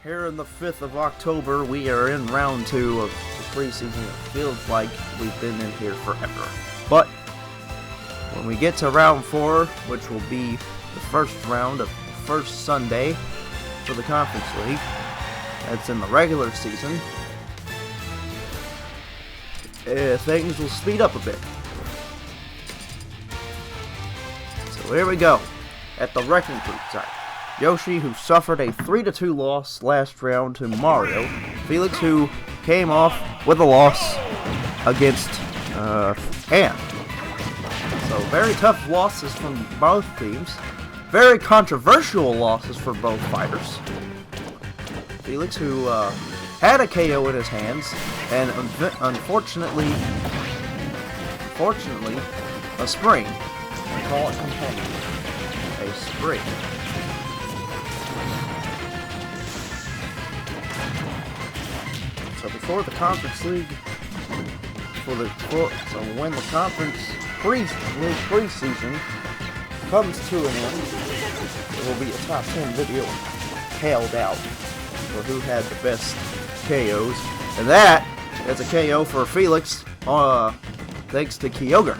Here on the 5th of October, we are in round 2 of the preseason. It feels like we've been in here forever. But when we get to round 4, which will be the first round of the first Sunday for the Conference League, that's in the regular season, things will speed up a bit. So here we go, at the Wrecking Crew side. Yoshi, who suffered a 3-2 loss last round to Mario. Felix, who came off with a loss against Ann. So very tough losses from both teams. Very controversial losses for both fighters. Felix, who had a KO in his hands, and unfortunately, a spring. I call it companion. A spring. So before the Conference League, so when the Conference League preseason comes to an end, there will be a top 10 video held out for who had the best KOs, and that is a KO for Felix, thanks to Kyogre.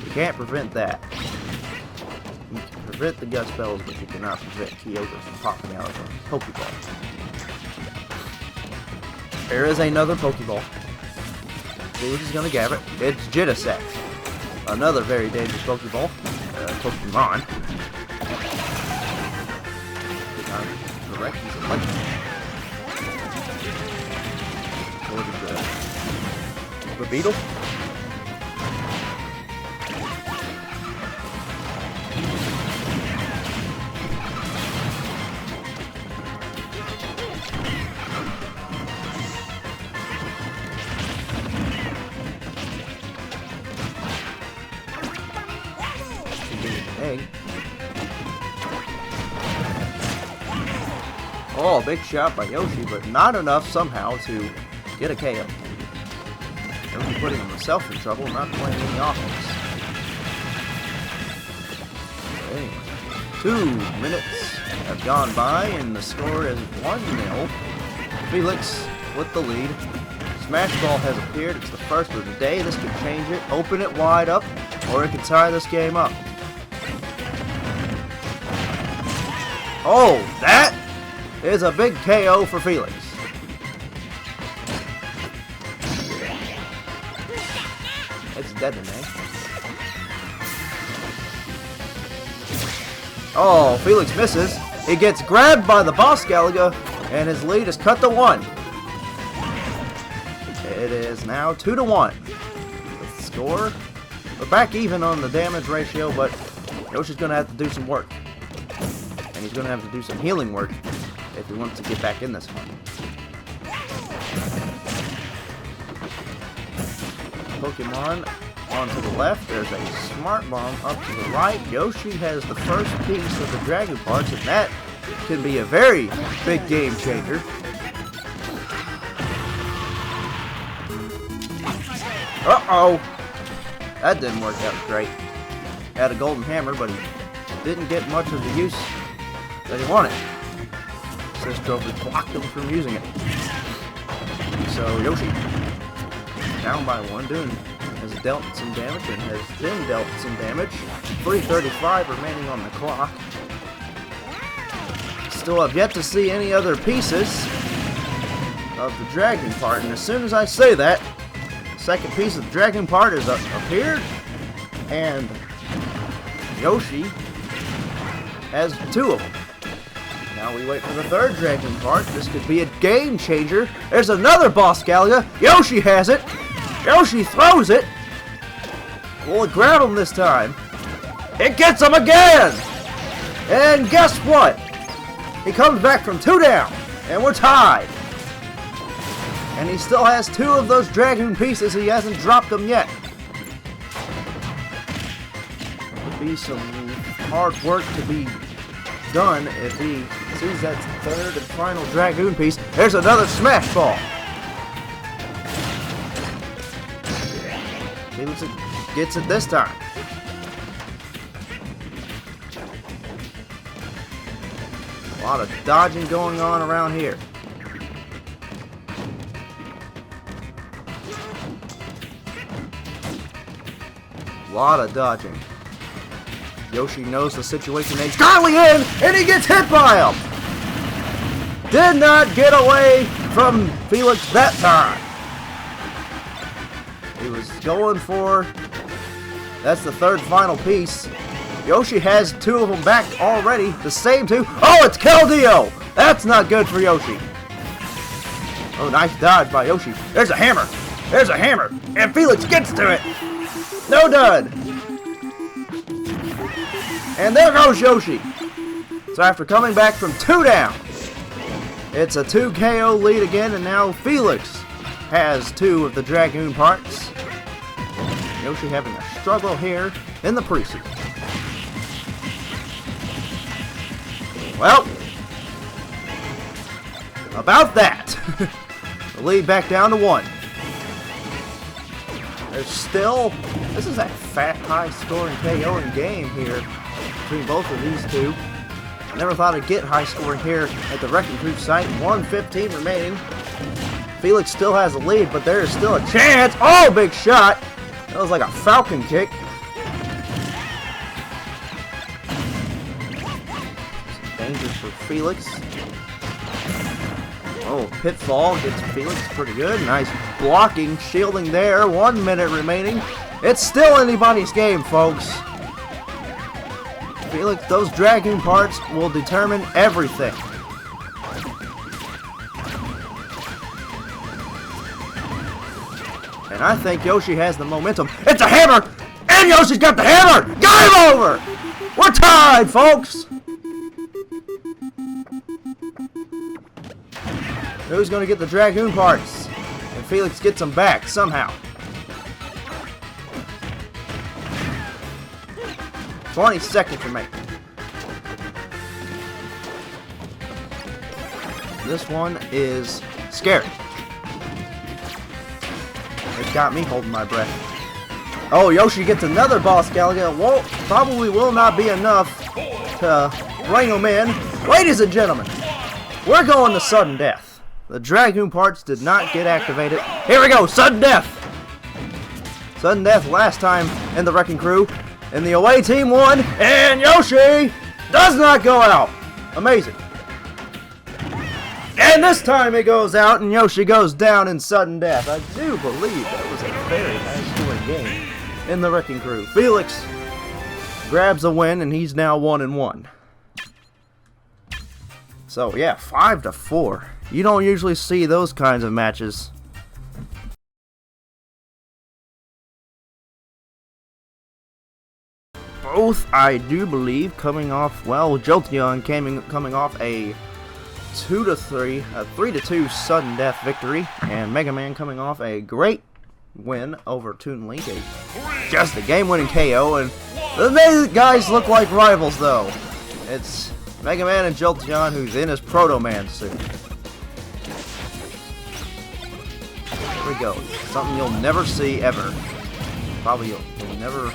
You can't prevent that. You can prevent the gust bells, but you cannot prevent Kyogre from popping out of a Pokeball. There is another Pokeball. Felix is gonna grab it. It's Jittersat. Another very dangerous Pokeball. Pokemon. Correct, he's a lightning. The beetle. Egg. Oh, big shot by Yoshi, but not enough somehow to get a KO. Yoshi putting himself in trouble, not playing any offense. Anyway, 2 minutes have gone by, and the score is 1-0. Felix with the lead. Smash Ball has appeared. It's the first of the day. This could change it. Open it wide up, or it could tie this game up. Oh, that is a big KO for Felix. It's deadening. Oh, Felix misses. He gets grabbed by the Boss Galaga, and his lead is cut to 1. It is now 2-1. The score, we're back even on the damage ratio, but Yoshi's going to have to do some work. And he's going to have to do some healing work if he wants to get back in this one. Pokemon on to the left. There's a Smart Bomb up to the right. Yoshi has the first piece of the Dragon Parts, and that can be a very big game changer. Uh-oh! That didn't work out great. Had a golden hammer, but he didn't get much of the use that he wanted. Assist Trophy blocked him from using it. So Yoshi, down by 1, has dealt some damage and has been dealt some damage. 3:35 remaining on the clock. Still have yet to see any other pieces of the Dragon Part, and as soon as I say that, the second piece of the Dragon Part has appeared, and Yoshi has 2 of them. Now we wait for the third Dragon Part. This could be a game changer. There's another Boss Galaga. Yoshi has it. Yoshi throws it. Will it grab him this time? It gets him again! And guess what? He comes back from 2 down, and we're tied. And he still has 2 of those Dragon pieces. He hasn't dropped them yet. Could be some hard work to be done if he sees that third and final Dragoon piece. There's another Smash Ball. Felix gets it this time. A lot of dodging going on around here. A lot of dodging. Yoshi knows the situation he's currently in, and he gets hit by him. Did not get away from Felix that time. He was going for... That's the third final piece. Yoshi has two of them back already. The same two. Oh, it's Keldeo! That's not good for Yoshi. Oh, nice dodge by Yoshi. There's a hammer. There's a hammer. And Felix gets to it. No dud. And there goes Yoshi. So after coming back from 2 down, it's a 2 KO lead again, and now Felix has 2 of the Dragoon parts. Yoshi having a struggle here in the preseason. Well, about that. The lead back down to 1. There's still, this is a fat, high-scoring KOing game here between both of these two. Never thought I'd get high-scoring here at the Wrecking Crew site. 1:15 remaining. Felix still has the lead, but there is still a chance. Oh, big shot. That was like a falcon kick. Some danger for Felix. Oh, pitfall gets Felix pretty good. Nice blocking, shielding there. 1 minute remaining. It's still anybody's game, folks. Felix, those Dragoon parts will determine everything. And I think Yoshi has the momentum. It's a hammer! And Yoshi's got the hammer! Game over! We're tied, folks! Who's going to get the Dragoon parts? And Felix gets them back somehow. 20 seconds remaining. This one is scary. It got me holding my breath. Oh, Yoshi gets another boss Galaga. Probably will not be enough to rein him in. Ladies and gentlemen, we're going to sudden death. The Dragoon parts did not get activated. Here we go, sudden death. Sudden death last time in the Wrecking Crew. And the away team won. And Yoshi does not go out. Amazing. And this time it goes out and Yoshi goes down in sudden death. I do believe that was a very high-scoring game in the Wrecking Crew. Felix grabs a win and he's now 1-1. So yeah, 5-4. You don't usually see those kinds of matches. Both, I do believe, coming off, well, Jolteon coming off a 3-2 sudden death victory, and Mega Man coming off a great win over Toon Link, just a game-winning KO, and the guys look like rivals though. It's Mega Man and Jolteon, who's in his Proto Man suit. Here we go. Something you'll never see ever. Probably you'll never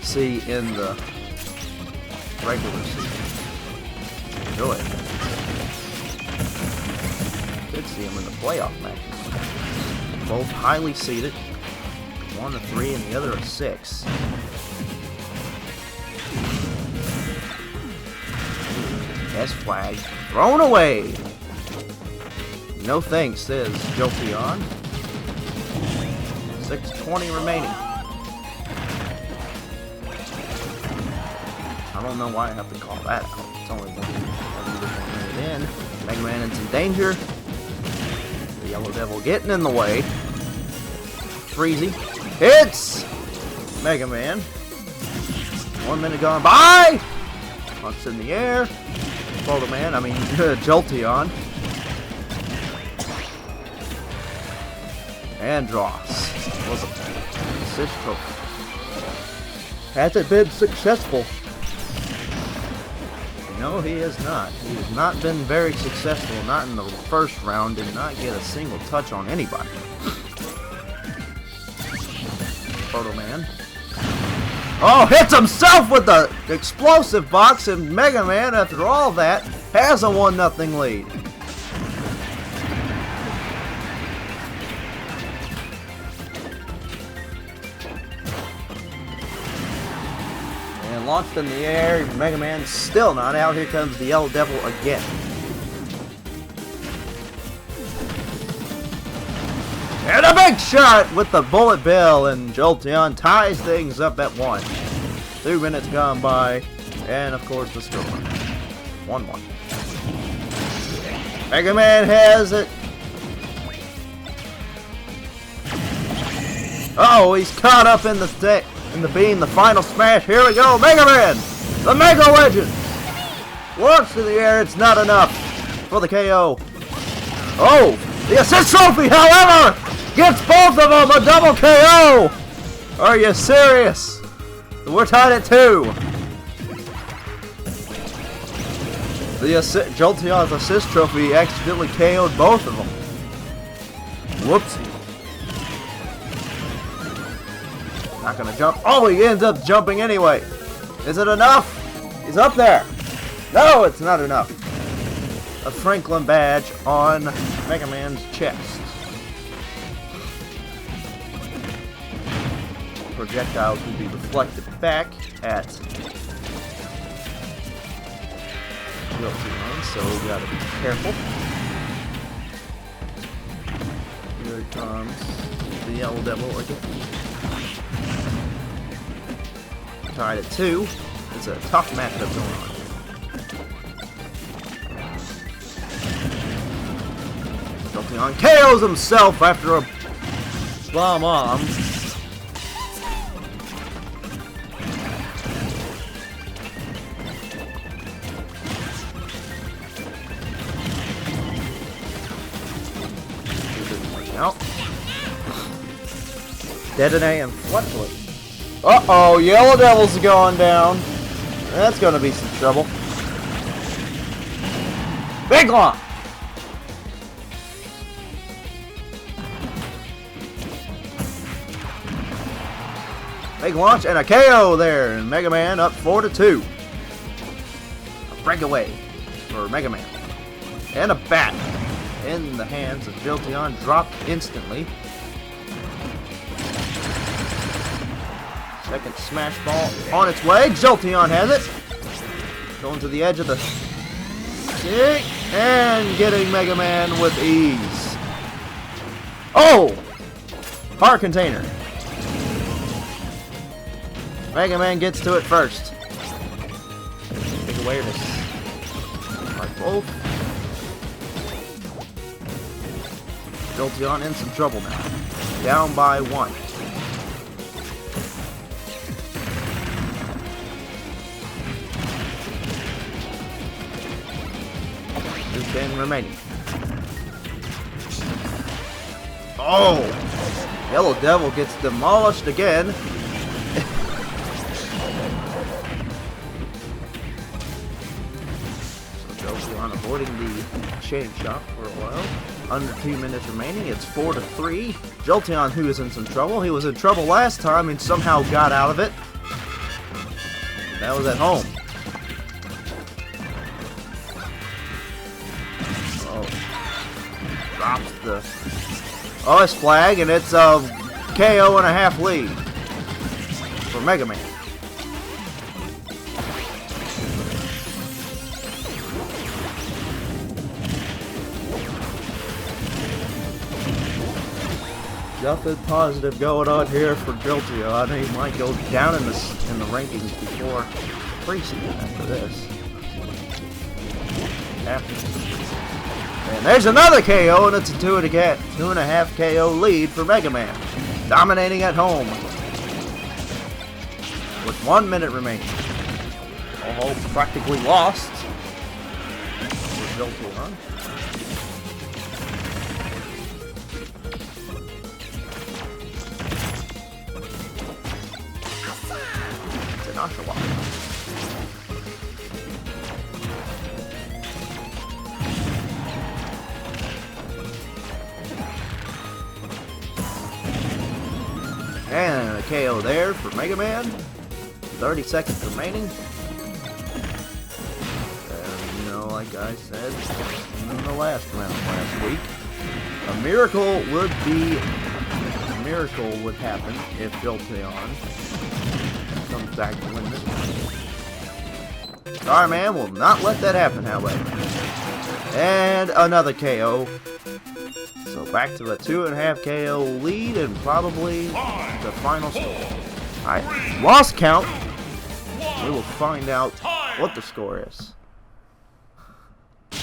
see in the regular season. Enjoy it. Could see them in the playoff matches. Both highly seeded. 1-3 and the other 6. Test flag thrown away. No thanks, says Jolteon. 6:20 remaining. I don't know why I have to call that out. It's only 1 minute in. Mega Man in some danger. The Yellow Devil getting in the way. Freezy hits Mega Man. 1 minute gone by. Punch in the air. Proto Man, I mean Jolteon. And dross. Was a assist trophy. Has it been successful? No, he has not. He has not been very successful. Not in the first round. Did not get a single touch on anybody. Proto Man. Oh, hits himself with the explosive box, and Mega Man, after all that, has a 1-0 lead. And launched in the air, Mega Man still not out. Here comes the Yellow Devil again. And a big shot with the bullet bill, and Jolteon ties things up at 1. 2 minutes gone by, and of course the score. 1-1. Mega Man has it. Oh, he's caught up in the beam. The final smash. Here we go. Mega Man, the Mega Legend. Launched in the air. It's not enough for the KO. Oh, the assist trophy, however, gets both of them a double KO. Are you serious? We're tied at 2. The Jolteon's assist trophy accidentally KO'd both of them. Whoopsie. Not gonna jump. Oh, he ends up jumping anyway. Is it enough? He's up there. No, it's not enough. A Franklin badge on Mega Man's chest. Projectiles will be reflected back at Jolteon, so we gotta be careful. Here it comes, the Yellow Devil again. Tied at 2. It's a tough matchup going on. Jolteon KOs himself after a bomb. Out. Detonate and Fletchlet. Uh-oh, Yellow Devil's going down. That's gonna be some trouble. Big launch! Big launch and a KO there, and Mega Man up 4-2. A breakaway for Mega Man. And a bat in the hands of Jolteon, dropped instantly. Second smash ball on its way. Jolteon has it. Going to the edge of the stick and getting Mega Man with ease. Oh! Heart container. Mega Man gets to it first. Big awareness. Heart both. Jolteon in some trouble now. Down by 1. 2:10 remaining. Oh! Yellow Devil gets demolished again. So Jolteon avoiding the chain shot for a while. Under 2 minutes remaining. It's 4-3. Jolteon, who is in some trouble. He was in trouble last time and somehow got out of it. That was at home. Oh. Drops the OS flag, and it's a KO and a half lead for Mega Man. Nothing positive going on here for Jolteon. He might go down in the rankings before preseason after this. And there's another KO, and it's a 2.5 KO lead for Mega Man, dominating at home with 1 minute remaining. All practically lost for Jolteon. Oshawa. And a KO there for Mega Man. 30 seconds remaining. And, you know, like I said in the last round last week, a miracle would happen if Jolteon comes back to win this one. Starman will not let that happen, however. And another KO. So back to a 2.5 KO lead and probably the final score. Alright, lost count. We will find out what the score is. The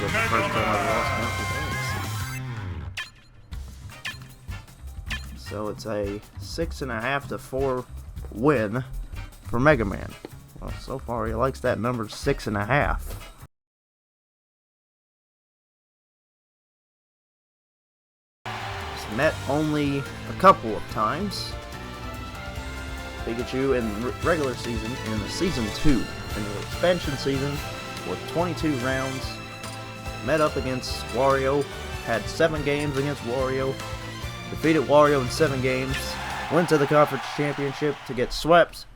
first time I lost count today. So it's a 6.5 to 4 win for Mega Man. Well, so far he likes that number 6.5. Met only a couple of times. Pikachu in regular season, in the season 2, in the expansion season, with 22 rounds. Met up against Wario, had 7 games against Wario, defeated Wario in 7 games, went to the conference championship to get swept.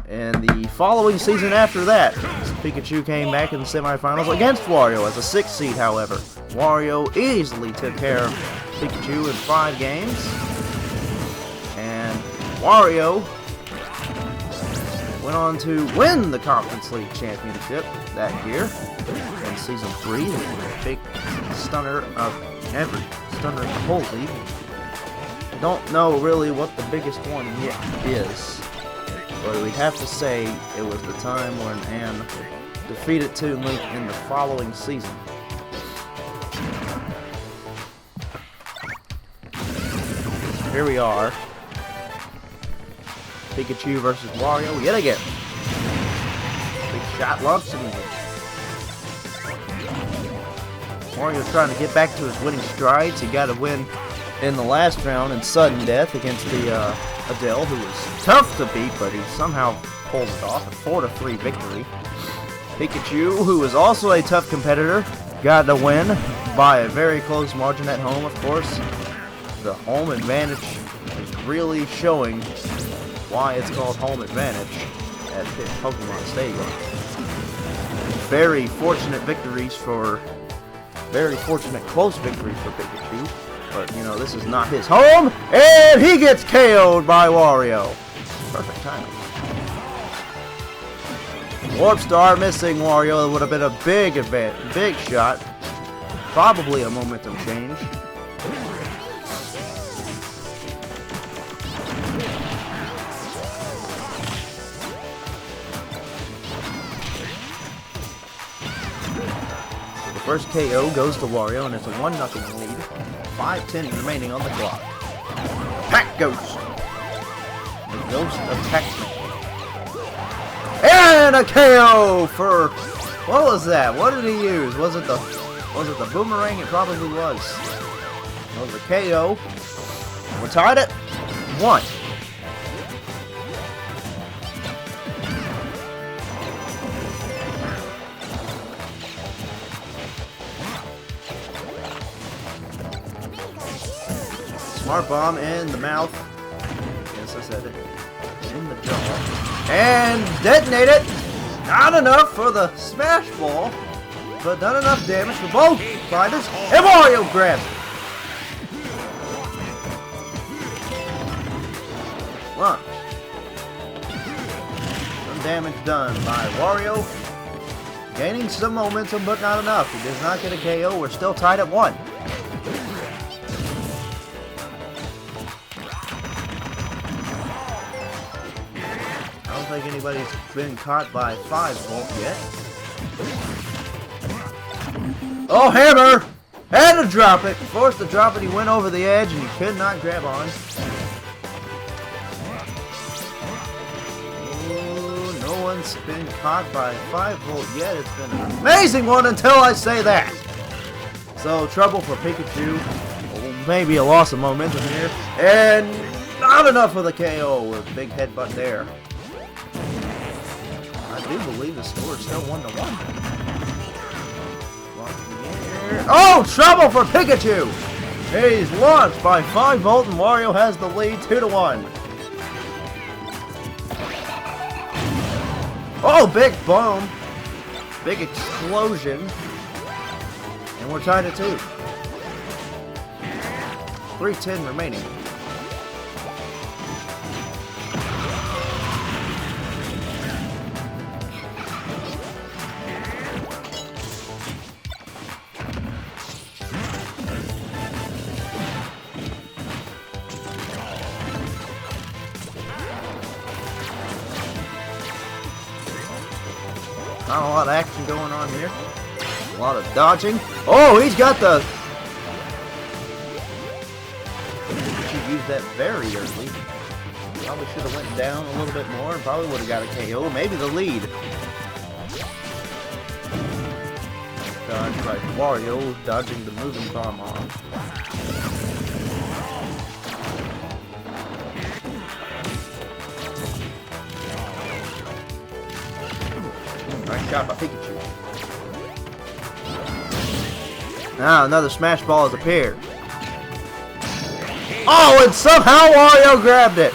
And the following season after that, Pikachu came back in the semifinals against Wario as a 6th seed, however. Wario easily took care of Pikachu in 5 games. And Wario went on to win the Conference League Championship that year in Season 3. The big stunner of every stunner in the whole league. I don't know really what the biggest one yet is. But we'd have to say it was the time when Ann defeated Toon Link in the following season. Here we are. Pikachu versus Wario yet again. Big shot launch and Wario's trying to get back to his winning strides. He got a win in the last round in sudden death against the Adele, who was tough to beat, but he somehow pulled it off. A 4-3 victory. Pikachu, who is also a tough competitor, got the win by a very close margin at home, of course. The home advantage is really showing why it's called home advantage at Pokemon Stadium. Very fortunate close victories for Pikachu. But, you know, this is not his home, and he gets KO'd by Wario. Perfect timing. Warp Star missing Wario would have been a big shot. Probably a momentum change. So the first KO goes to Wario, and it's a 1-0 lead. 5:10 remaining on the clock. Pack Ghost. The Ghost of Pac-Man. And a KO for, what was that? What did he use? Was it the boomerang? It probably was. It was a KO. We're tied at 1. Smart Bomb in the mouth. Yes, I said it. In the jaw. And detonate it. Not enough for the Smash Ball, but done enough damage for both fighters. And Wario grabs it. Launch. Some damage done by Wario. Gaining some momentum, but not enough. He does not get a KO. We're still tied at 1. I don't think anybody's been caught by 5-volt yet. Oh, Hammer! Had to drop it. Forced to drop it. He went over the edge and he could not grab on. Ooh, no one's been caught by 5-volt yet. It's been an amazing one until I say that. So, trouble for Pikachu. Maybe a loss of momentum here. And not enough for the KO with a big headbutt there. I do believe the score is still 1-1. Oh, trouble for Pikachu! He's launched by 5-volt, and Wario has the lead 2-1. Oh, big boom. Big explosion. And we're tied at 2. 3:10 remaining. Not a lot of action going on here. A lot of dodging. Oh, he's got the... She used that very early. Probably should have went down a little bit more and probably would have got a KO. Maybe the lead. Dodge by Wario, dodging the moving bomb on. Nice shot by Pikachu. Now another Smash Ball has appeared. Oh, and somehow Wario grabbed it.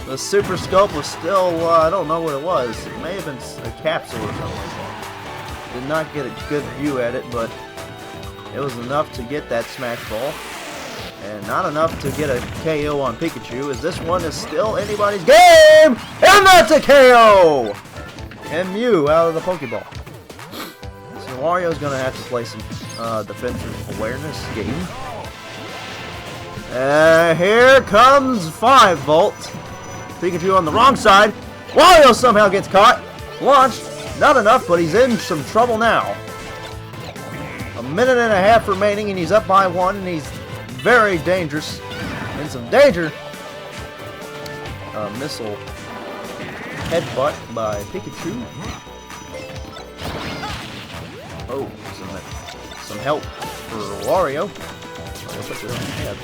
The Super Scope was still, I don't know what it was. It may have been a capsule or something. Did not get a good view at it, but it was enough to get that Smash Ball. And not enough to get a KO on Pikachu, as this one is still anybody's game! And that's a KO! And Mew out of the Pokeball. So Wario's going to have to play some defensive awareness game. Here comes 5-volt. Pikachu on the wrong side. Wario somehow gets caught. Launched. Not enough, but he's in some trouble now. 1.5 minutes remaining, and he's up by 1, and he's very dangerous. In some danger. Missile headbutt by Pikachu. Oh, some help for Wario. Wario puts it on his head.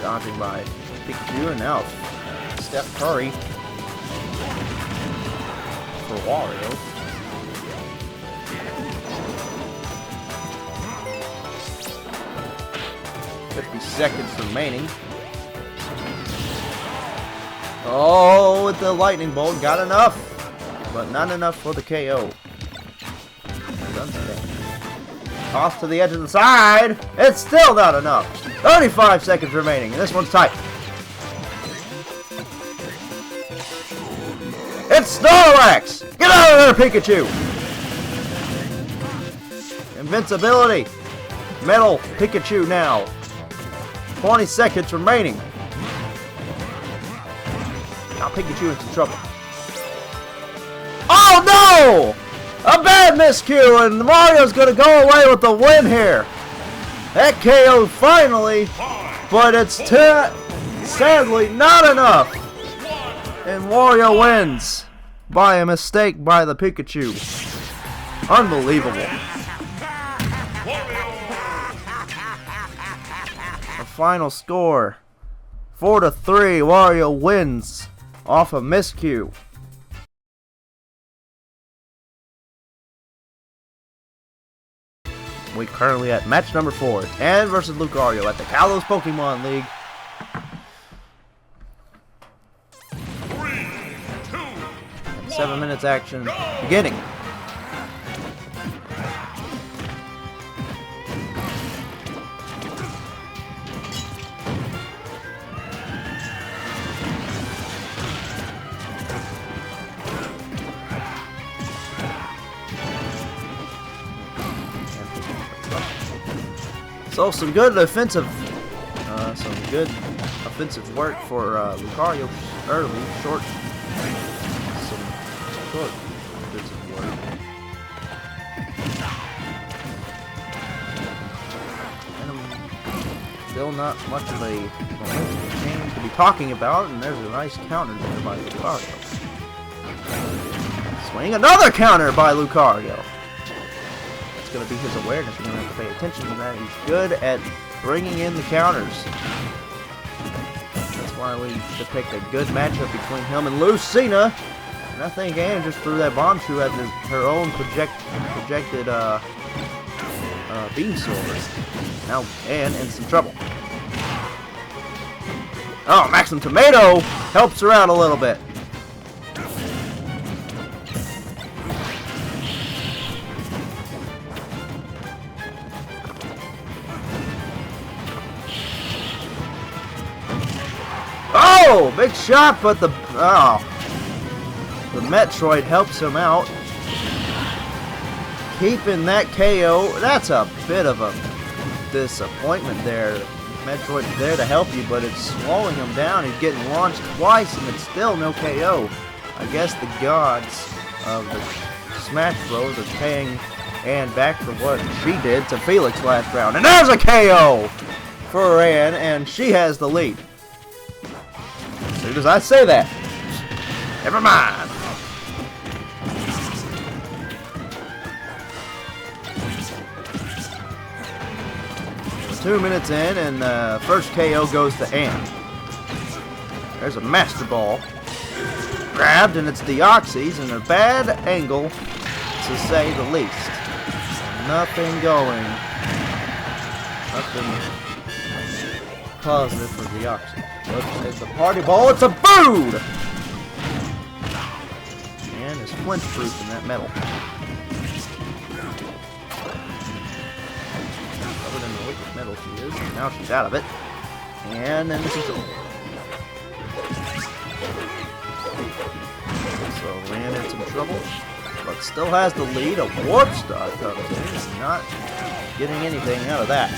Dodging by Pikachu, and now Steph Curry for Wario. Seconds remaining. Oh, with the lightning bolt, got enough, but not enough for the KO. Toss to the edge of the side. It's still not enough. 35 seconds remaining, and this one's tight. It's Snorlax! Get out of there, Pikachu! Invincibility. Metal Pikachu now. 20 seconds remaining. Now Pikachu in some trouble. Oh no! A bad miscue, and Mario's going to go away with the win here. That KO finally, but it's sadly not enough. And Wario wins by a mistake by the Pikachu. Unbelievable. The final score, 4-3. Wario wins off a miscue. We're currently at match number 4, and versus Lucario at the Kalos Pokemon League. 7 minutes action beginning. So some good offensive work for Lucario early, short offensive work. And still not much of a game to be talking about, and there's a nice counter there by Lucario. Swing, another counter by Lucario. Going to be his awareness. We're going to have to pay attention to that. He's good at bringing in the counters. That's why we depict a good matchup between him and Lucina. And I think Ann just threw that bomb shoe at her own projected beam sword. Now Ann in some trouble. Oh, Maxim Tomato helps her out a little bit. Oh, big shot, but the Metroid helps him out, keeping that KO. That's a bit of a disappointment there. Metroid's there to help you, but it's slowing him down. He's getting launched twice, and it's still no KO. I guess the gods of the Smash Bros. Are paying Ann back for what she did to Felix last round. And there's a KO for Ann, and she has the lead. As soon as I say that, never mind. We're 2 minutes in, and the first KO goes to Ann. There's a Master Ball. Grabbed, and it's Deoxys in a bad angle, to say the least. Nothing going. Nothing positive for Deoxys. It's a party ball. It's a food! And it's flinch-proof in that metal. Covered in the liquid metal she is. Now she's out of it. And then this is over. So ran into some trouble, but still has the lead. A Warp Star comes in. He's not getting anything out of that.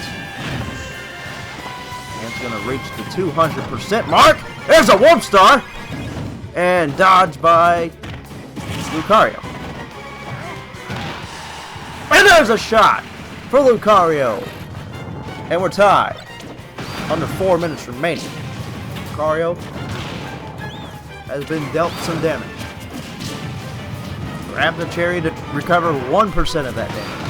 And it's going to reach the 200% mark. There's a Warp Star! And dodged by Lucario. And there's a shot for Lucario. And we're tied. Under 4 minutes remaining. Lucario has been dealt some damage. Grab the cherry to recover 1% of that damage.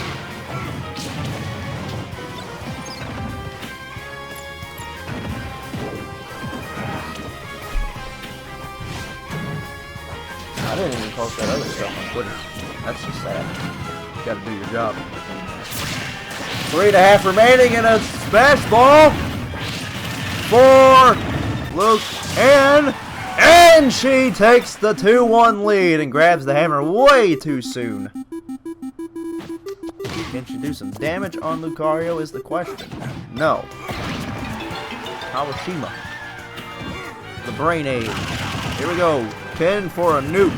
I didn't even post that other stuff on Twitter. That's just sad. You gotta do your job. 3.5 remaining in a smash ball for Luke, and she takes the 2-1 lead and grabs the hammer way too soon. Can she do some damage on Lucario is the question. No. Kawashima. The Brain Age. Here we go. Pin for a nuke.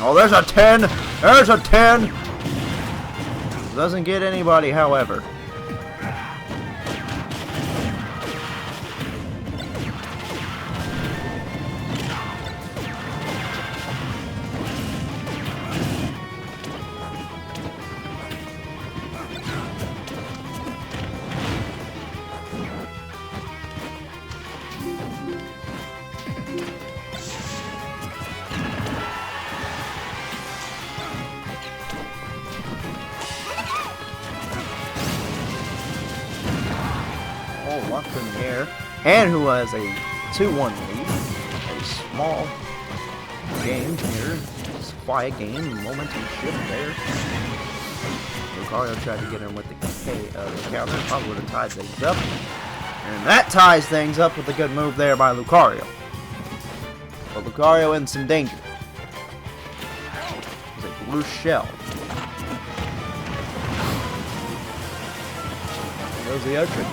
Oh, there's a 10. There's a 10. Doesn't get anybody, however. Locked in the air, and who has a 2-1 lead. A small game here, just quiet game, momentum shift there. Lucario tried to get him with the counter, probably would have tied things up, and that ties things up with a good move there by Lucario. But Lucario in some danger. It's a blue shell. There goes the Ocean.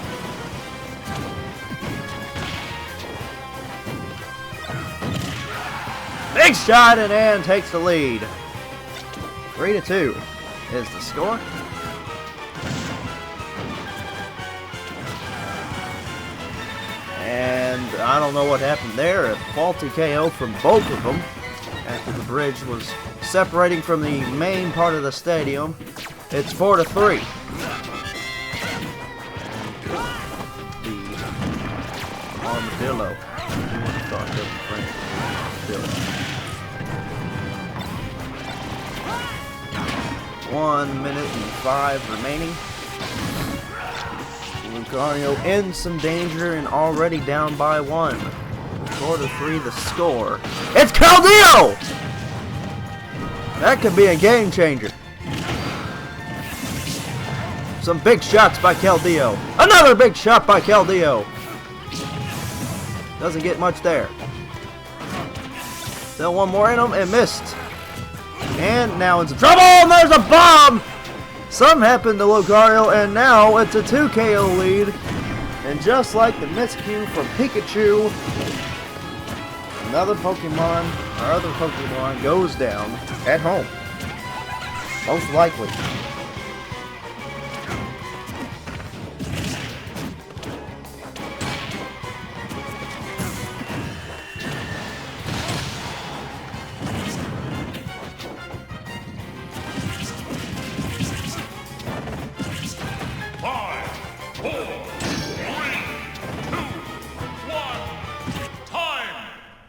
Big shot, and Ann takes the lead. 3-2 is the score. And I don't know what happened there. A faulty KO from both of them after the bridge was separating from the main part of the stadium. It's 4-3. The Armadillo. 1 minute and 5 remaining. Lucario in some danger and already down by 1. 4-3 the score. It's Keldeo! That could be a game changer. Some big shots by Keldeo. Another big shot by Keldeo. Doesn't get much there. Still one more in him and missed. And now it's trouble, and there's a bomb! Something happened to Lucario, and now it's a 2 KO lead. And just like the miscue from Pikachu, another Pokemon, our other Pokemon, goes down at home. Most likely.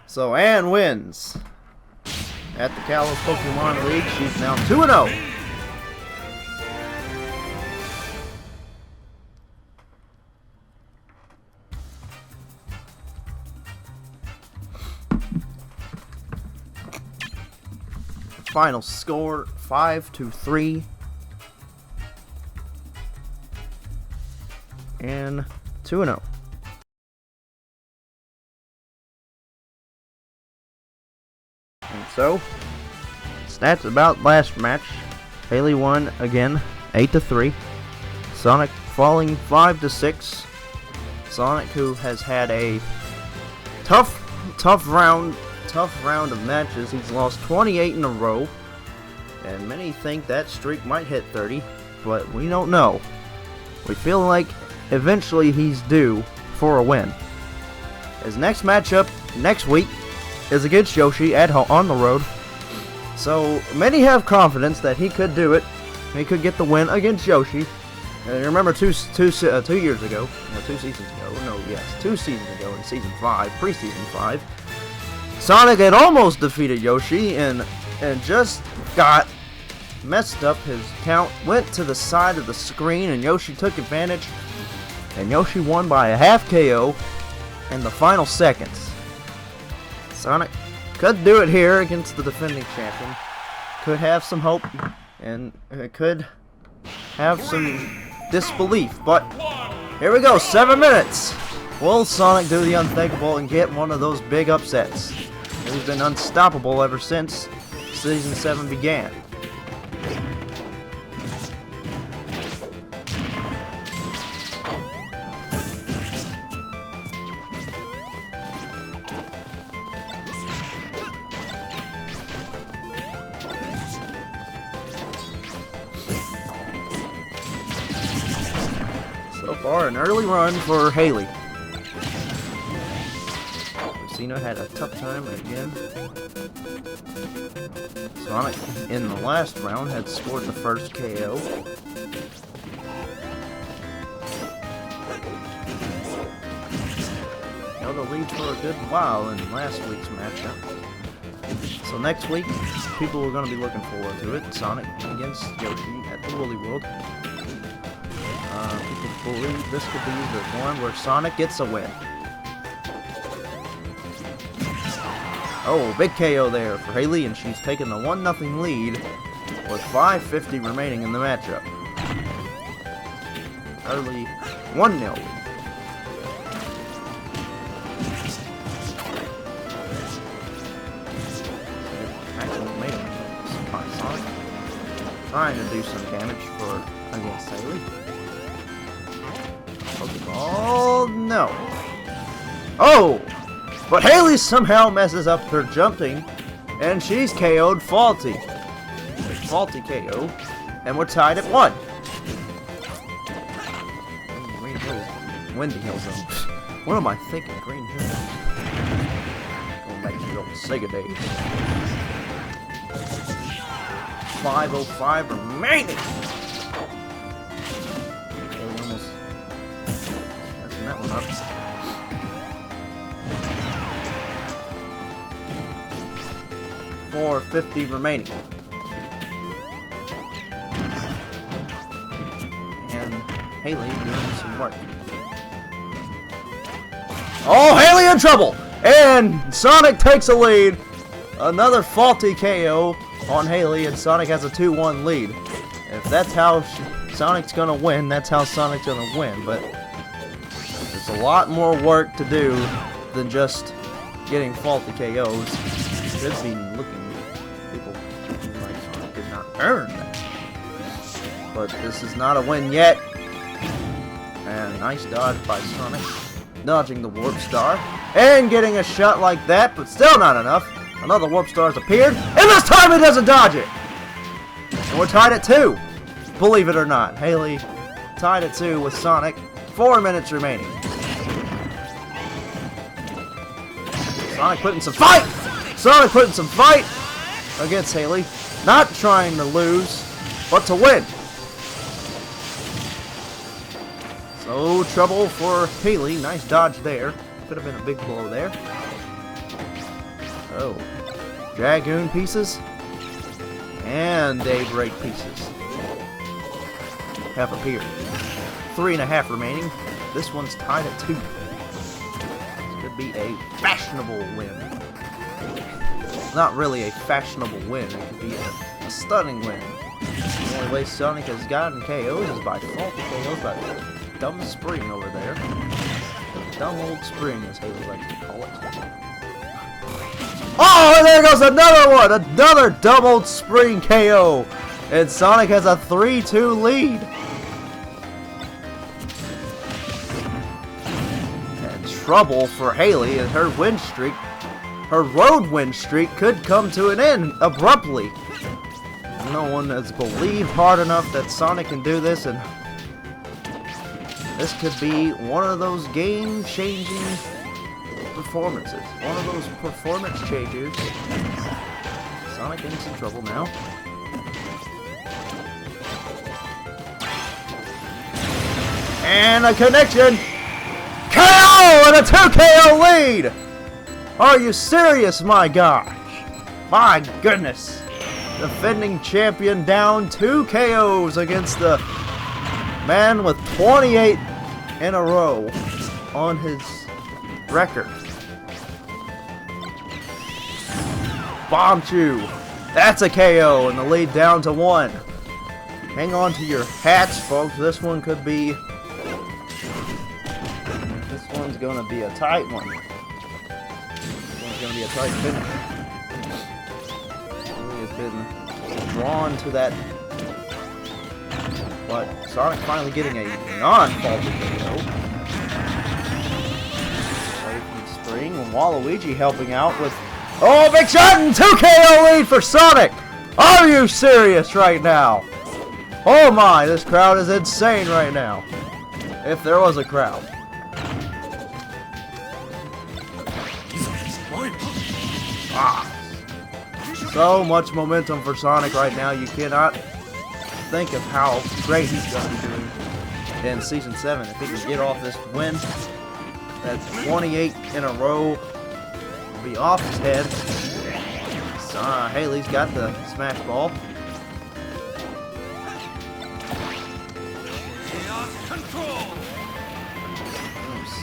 So Anne wins at the Kalos Pokemon League. She's now 2-0. Final score 5-3. And 2-0. And so, stats about last match. Haley won again, 8-3. Sonic falling 5-6. Sonic, who has had a tough round of matches. He's lost 28 in a row, and many think that streak might hit 30, but we don't know. We feel like eventually he's due for a win. His next matchup next week is against Yoshi at home on the road. So many have confidence that he could do it. He could get the win against Yoshi. And remember, 2 seasons ago, in Season 5, Preseason 5, Sonic had almost defeated Yoshi and just got messed up. His count went to the side of the screen, and Yoshi took advantage. And Yoshi won by a half KO in the final seconds. Sonic could do it here against the defending champion. Could have some hope, and could have some disbelief. But here we go, 7 minutes. Will Sonic do the unthinkable and get one of those big upsets? He's been unstoppable ever since Season 7 began. So far, an early run for Haley. Lucina had a tough time again. Sonic, in the last round, had scored the first KO. Held the lead for a good while in last week's matchup. So next week, people are going to be looking forward to it. Sonic against Yoshi at the Woolly World. People believe this could be the one where Sonic gets a win. Oh, big KO there for Haley, and she's taken the 1-0 lead with 5:50 remaining in the matchup. Early 1-0 lead. Actually made him by Sonic. Trying to do some damage against Haley. Oh, no. Oh! But Haley somehow messes up her jumping, and she's KO'd Faulty. Faulty KO, and we're tied at 1. Green Hills, Windy Hills. What am I thinking? Green Hills. Going back to the old Sega days. 5:05 remaining. That one up. $4.50 remaining. And Haley doing some work. Oh, Haley in trouble! And Sonic takes a lead. Another faulty KO on Haley, and Sonic has a 2-1 lead. If that's how Sonic's gonna win, that's how Sonic's gonna win. But there's a lot more work to do than just getting faulty KOs. Should be looking, people like Sonic did not earn that. But this is not a win yet. And nice dodge by Sonic, dodging the Warp Star and getting a shot like that, but still not enough. Another Warp Star has appeared, and this time he doesn't dodge it. And we're tied at 2. Believe it or not, Haley tied at 2 with Sonic. 4 minutes remaining. Sonic putting some fight! Sonic putting some fight against Haley. Not trying to lose, but to win. So, trouble for Haley. Nice dodge there. Could have been a big blow there. Oh. Dragoon pieces. And Dave Rake pieces have appeared. 3.5 remaining. This one's tied at 2. This could be a fashionable win. Not really a fashionable win. It could be a stunning win. The only way Sonic has gotten KOs is by faulty KOs by dumb spring over there. Dumb old spring, as Haley likes to call it. Oh, and there goes another one! Another dumb old spring KO! And Sonic has a 3-2 lead. And trouble for Haley and her win streak. Her road win streak could come to an end abruptly. No one has believed hard enough that Sonic can do this, and this could be one of those game-changing performances. One of those performance changers. Sonic in some trouble now. And a connection! KO! And a 2 KO lead! Are you serious, my gosh? My goodness. Defending champion down 2 KOs against the man with 28 in a row on his record. Bombchu. That's a KO and the lead down to 1. Hang on to your hats, folks. This one could be... This one's going to be a tight one. This one's going to be a tight finish. He has been drawn to that. But Sonic finally getting a non-faulty KO. Away from Spring and Waluigi helping out with... Oh, big shot and 2 KO lead for Sonic! Are you serious right now? Oh my, this crowd is insane right now. If there was a crowd. Ah. So much momentum for Sonic right now. You cannot think of how great he's going to be doing in Season 7. If he can get off this win, that's 28 in a row. Will be off his head. Haley's got the smash ball.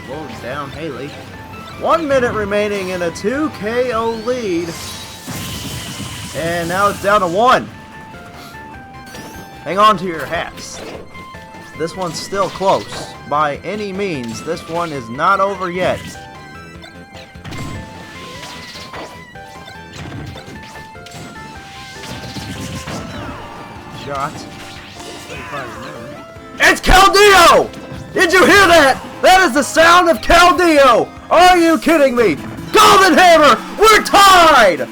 Slows down Haley. 1 minute remaining in a 2 KO lead. And now it's down to 1. Hang on to your hats. This one's still close. By any means, this one is not over yet. Shots. It's Caldillo! Did you hear that? That is the sound of Caldillo! Are you kidding me? Golden Hammer! We're tied!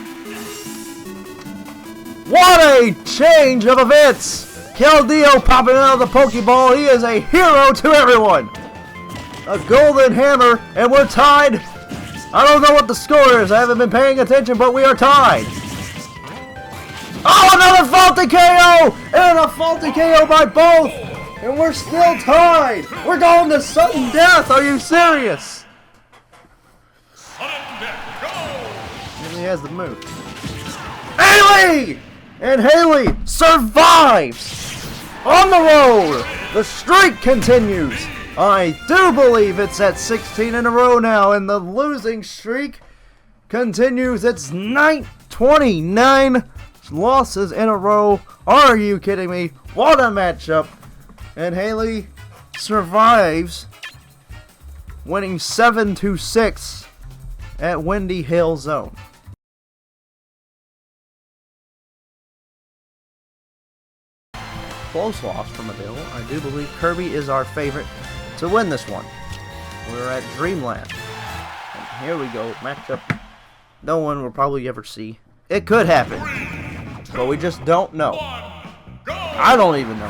What a change of events! Caldillo popping out of the Pokeball. He is a hero to everyone. A Golden Hammer, and we're tied. I don't know what the score is. I haven't been paying attention, but we are tied. Oh, another faulty KO! And a faulty KO by both! And we're still tied! We're going to sudden death! Are you serious? Sudden death, go! And he has the move. Haley! And Haley survives! on the roll. The streak continues. I do believe it's at 16 in a row now, and the losing streak continues. It's 29 losses in a row. Are you kidding me? What a matchup. And Haley survives, winning 7-6 at Windy Hill Zone. Close loss from Adele. I do believe Kirby is our favorite to win this one. We're at Dreamland. And here we go. Matchup no one will probably ever see. It could happen, but we just don't know. I don't even know.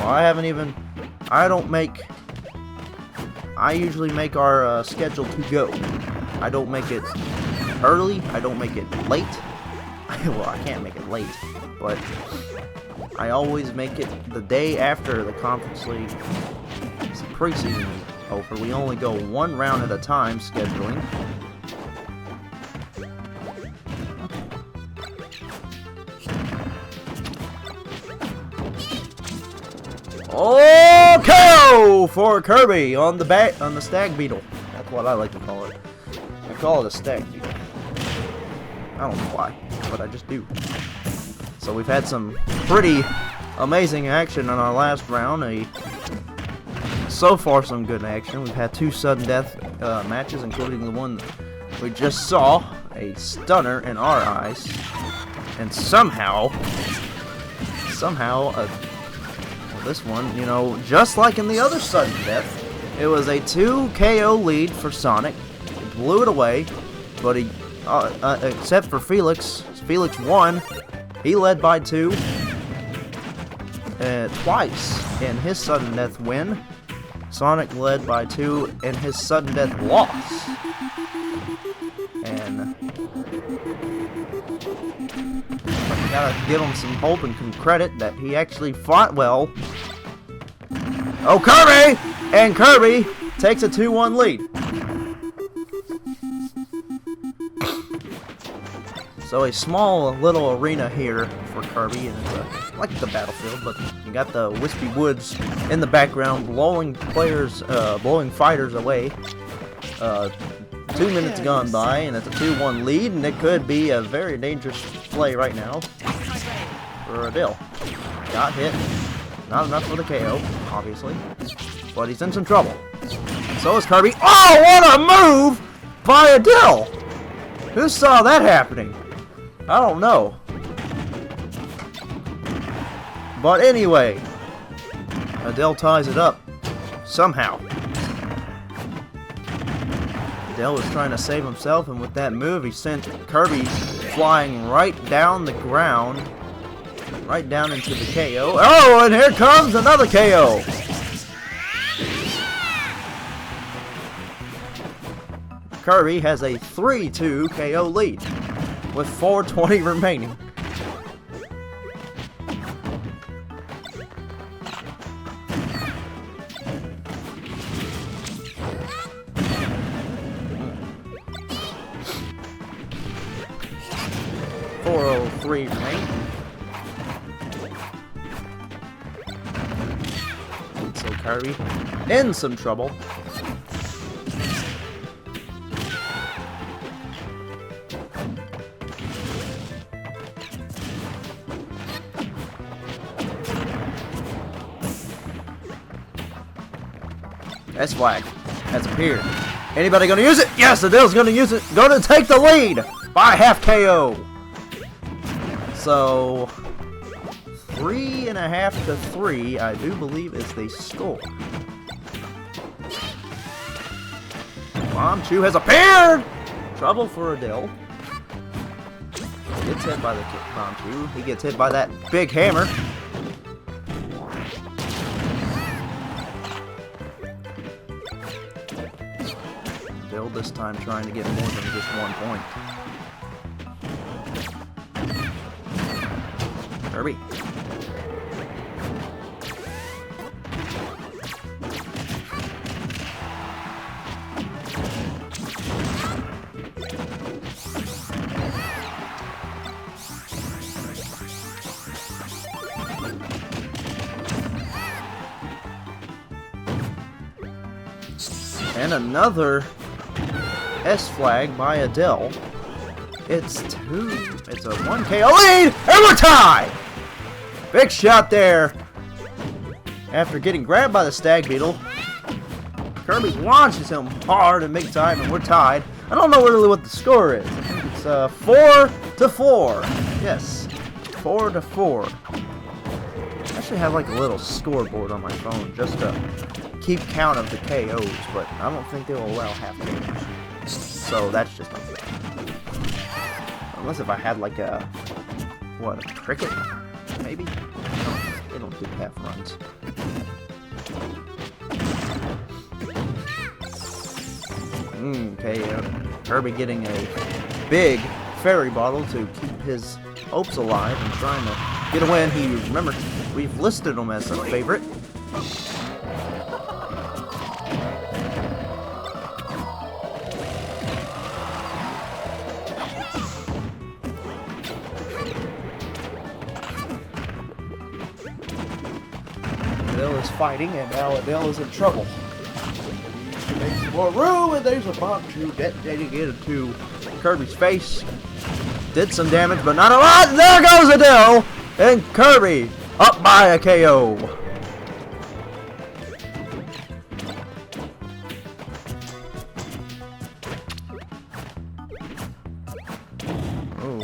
I usually make our schedule to go. I don't make it early. I don't make it late. Well, I can't make it late, but I always make it the day after the Conference League preseason is over. We only go one round at a time scheduling. Oh, KO for Kirby on the Stag Beetle. That's what I like to call it. I call it a Stag Beetle. I don't know why, but I just do. So we've had some pretty amazing action in our last round. So far, some good action. We've had 2 sudden death matches, including the one we just saw, a stunner in our eyes, and somehow, this one, you know, just like in the other sudden death, it was a 2 KO lead for Sonic. He blew it away, but he, except for Felix won. He led by 2 twice in his sudden death win. Sonic led by 2 in his sudden death loss. And I gotta give him some hope and some credit that he actually fought well. Oh, Kirby! And Kirby takes a 2-1 lead. So a small little arena here for Kirby, and it's like the battlefield, but you got the Wispy Woods in the background blowing fighters away. 2 minutes gone by, and it's a 2-1 lead, and it could be a very dangerous play right now for Adele. Got hit. Not enough for the KO, obviously, but he's in some trouble. So is Kirby. Oh, what a move by Adele! Who saw that happening? I don't know. But anyway, Adele ties it up somehow. Adele was trying to save himself, and with that move, he sent Kirby flying right down the ground, right down into the KO. Oh, and here comes another KO. Kirby has a 3-2 KO lead with 4:20 remaining. .403 remaining. So Kirby in some trouble. S-Flag has appeared. Anybody gonna use it? Yes, Adele's gonna use it. Gonna take the lead by half KO. So 3.5 to 3, I do believe, is the score. Bomb Chew has appeared. Trouble for Adele. Gets hit by the Bomb Chew. He gets hit by that big hammer. Adele this time trying to get more than just 1 point. Kirby. And another S flag by Adele. It's a 1 KO lead, and we're tied! Big shot there. After getting grabbed by the Stag Beetle, Kirby launches him hard and big time, and we're tied. I don't know really what the score is. I think it's 4-4. Yes, 4-4. I actually have like a little scoreboard on my phone just to keep count of the KOs, but I don't think they'll allow half KOs. So that's just not fair. Unless if I had like a cricket, maybe? They don't do half runs. Okay, Kirby getting a big fairy bottle to keep his hopes alive and trying to get a win. Remember, we've listed him as a favorite. Adele is fighting, and now Adele is in trouble. Makes some more room, and there's a bomb to get dedicated to Kirby's face. Did some damage, but not a lot. There goes Adele, and Kirby up by a KO. Oh,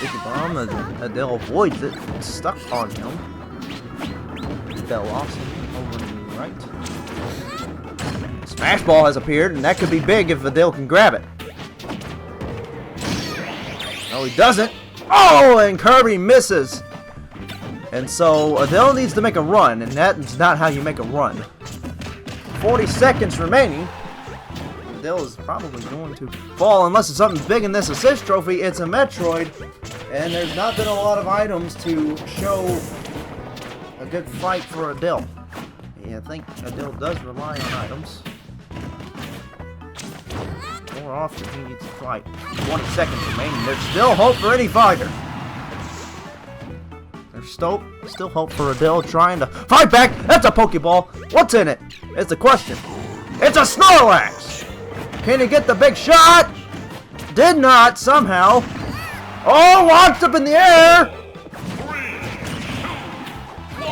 big bomb. Adele avoids it. It's stuck on him. Adele awesome over to the right. Smash Ball has appeared, and that could be big if Adele can grab it. No, he doesn't. Oh, and Kirby misses. And so Adele needs to make a run, and that's not how you make a run. 40 seconds remaining. Adele is probably going to fall unless it's something big in this assist trophy. It's a Metroid, and there's not been a lot of items to show a good fight for Adele. Yeah, I think Adele does rely on items. More often he needs to fight. 20 seconds remaining. There's still hope for any fighter. There's still hope for Adele trying to fight back. That's a Pokeball. What's in it? It's a question. It's a Snorlax. Can he get the big shot? Did not somehow. Oh, launched up in the air.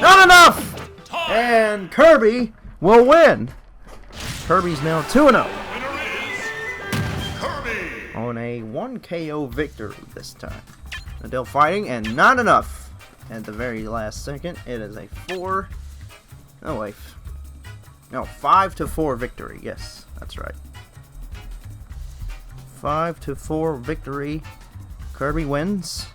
Not enough. And Kirby will win. Kirby's now 2-0. On a 1 KO victory this time. Adele fighting, and not enough. At the very last second, it is a 5-4 victory. Yes, that's right. 5-4 victory. Kirby wins.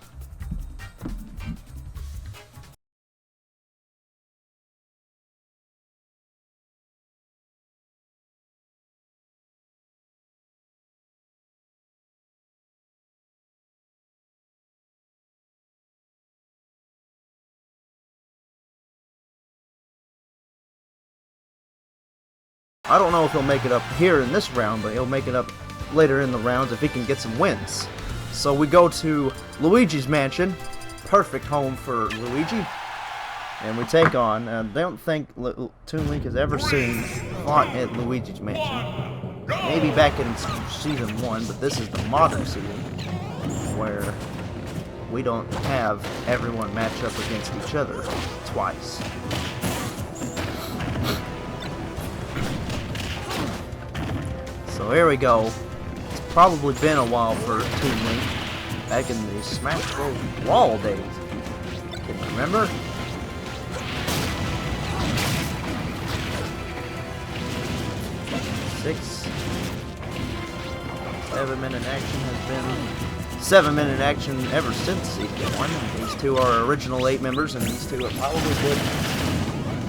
I don't know if he'll make it up here in this round, but he'll make it up later in the rounds if he can get some wins. So we go to Luigi's Mansion, perfect home for Luigi, and we take on, I don't think Toon Link has ever fought at Luigi's Mansion. Maybe back in Season 1, but this is the modern season, where we don't have everyone match up against each other twice. So here we go. It's probably been a while for Toon Link. Back in the Smash Bros. Wall days, if you can remember. Six. 7-minute action has been 7-minute action ever since Season 1. These two are original 8 members, and these two have probably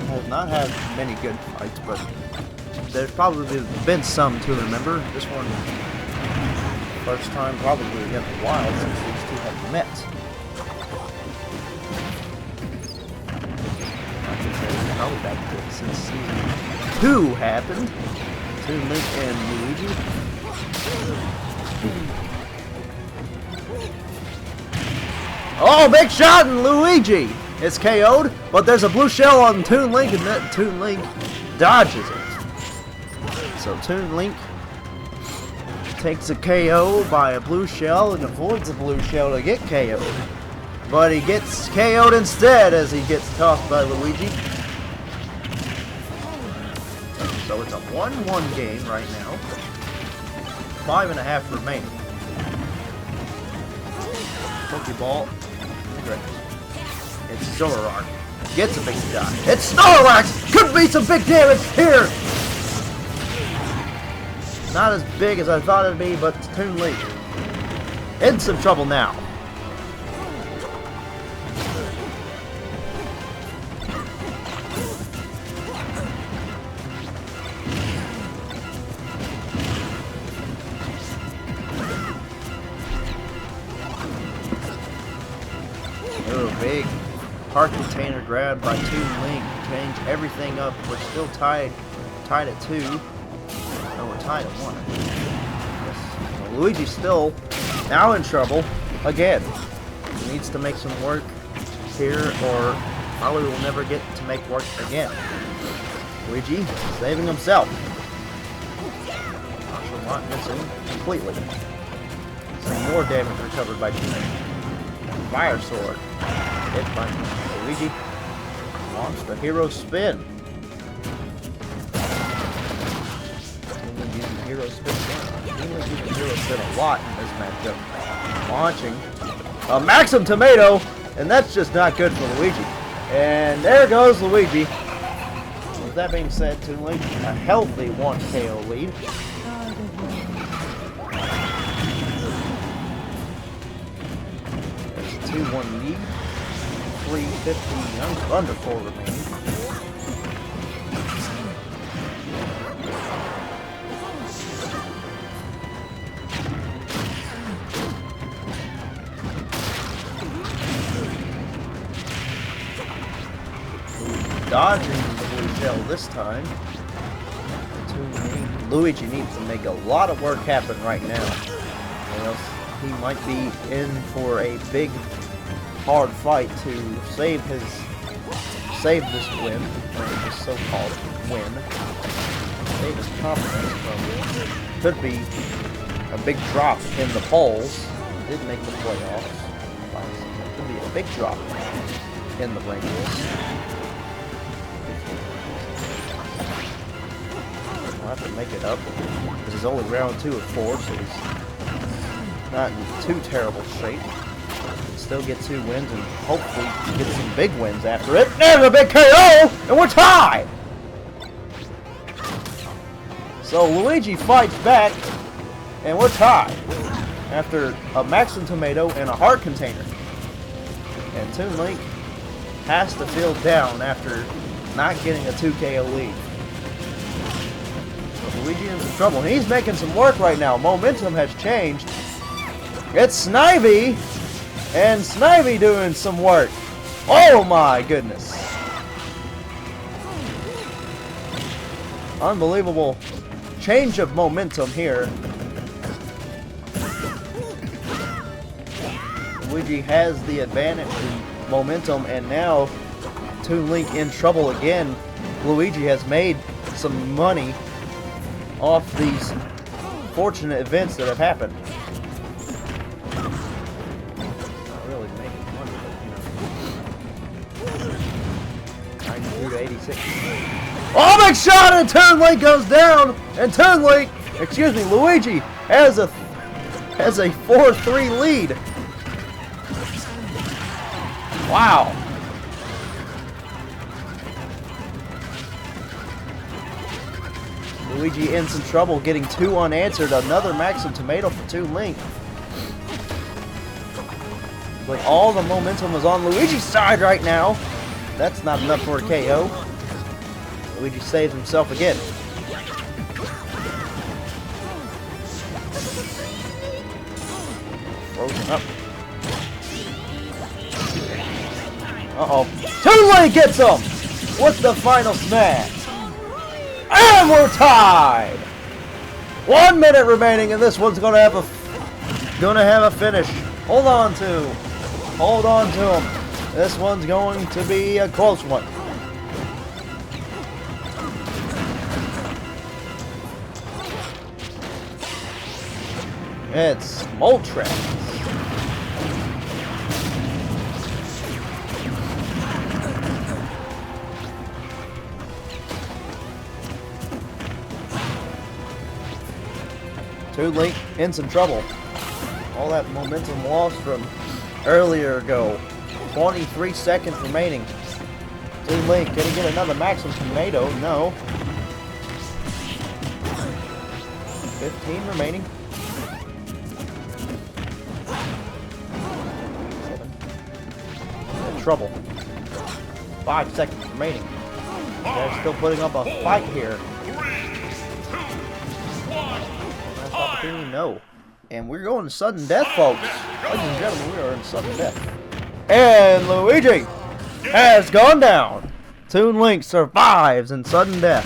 have not had many good fights, but there's probably been some to remember. This one, first time probably in a while since these two have met. I can say probably back since Season 2 happened. Toon Link and Luigi. Oh, big shot, and Luigi is KO'd, but there's a blue shell on Toon Link, and that Toon Link dodges it. So Toon Link takes a KO by a blue shell and avoids a blue shell to get KO'd. But he gets KO'd instead as he gets tossed by Luigi. So it's a 1-1 game right now. 5.5 remaining. Pokeball. It's Zoroark. Gets a big shot. It's Snorlax! Could be some big damage here! Not as big as I thought it'd be, but Toon Link in some trouble now. Oh, big heart container grabbed by Toon Link. Change everything up. We're still tied at 2. No, we're tied at 1. Yes. Well, Luigi's still now in trouble again. He needs to make some work here, or probably will never get to make work again. Luigi saving himself. Martial not missing completely. Some more damage recovered by Toon Link. Fire Sword. Hit by Luigi. Launched a hero spin. Using hero spin again. Using hero spin a lot in this matchup. Launching a Maxim Tomato, and that's just not good for Luigi. And there goes Luigi. With that being said, Toon Link a healthy 1 KO lead. There's a 2-1 lead. 3:50 under 4 remaining. Dodging the blue shell this time. Luigi needs to make a lot of work happen right now, or else he might be in for a big, hard fight to save this win, or this so-called win. Save his confidence from could be a big drop in the polls. He did make the playoffs. Could be a big drop in the rankings. We'll have to make it up. This is only round 2 of 4, so he's not in too terrible shape. Still get 2 wins and hopefully get some big wins after it. There's a big KO! And we're tied! So Luigi fights back and we're tied after a Maxim Tomato and a heart container. And Toon Link has to feel down after not getting a 2 KO lead. Luigi in some trouble. He's making some work right now. Momentum has changed. It's Snivy! And Snivy doing some work. Oh my goodness. Unbelievable change of momentum here. Luigi has the advantage in momentum, and now Toon Link in trouble again. Luigi has made some money off these fortunate events that have happened. Not really making money, but you know. 92 to 86. Oh, big shot, and Toon Link goes down, and Luigi has a 4-3 lead. Wow. Luigi in some trouble, getting 2 unanswered. Another Maxim Tomato for Toon Link. Like all the momentum is on Luigi's side right now. That's not enough for a KO. Luigi saves himself again. Frozen up. Uh-oh. Toon Link gets him with the final smash. And we're tied! 1 minute remaining, and this one's gonna have a finish. Hold on to him. This one's going to be a close one. It's Moltres. Link in some trouble. All that momentum lost from earlier ago. 23 seconds remaining. Link, can he get another maximum tomato? No. 15 remaining. 7. In trouble. 5 seconds remaining. They're still putting up a fight here. Opportunity, no. And we're going to sudden death, folks. Ladies and gentlemen, we are in sudden death. And Luigi has gone down. Toon Link survives in sudden death.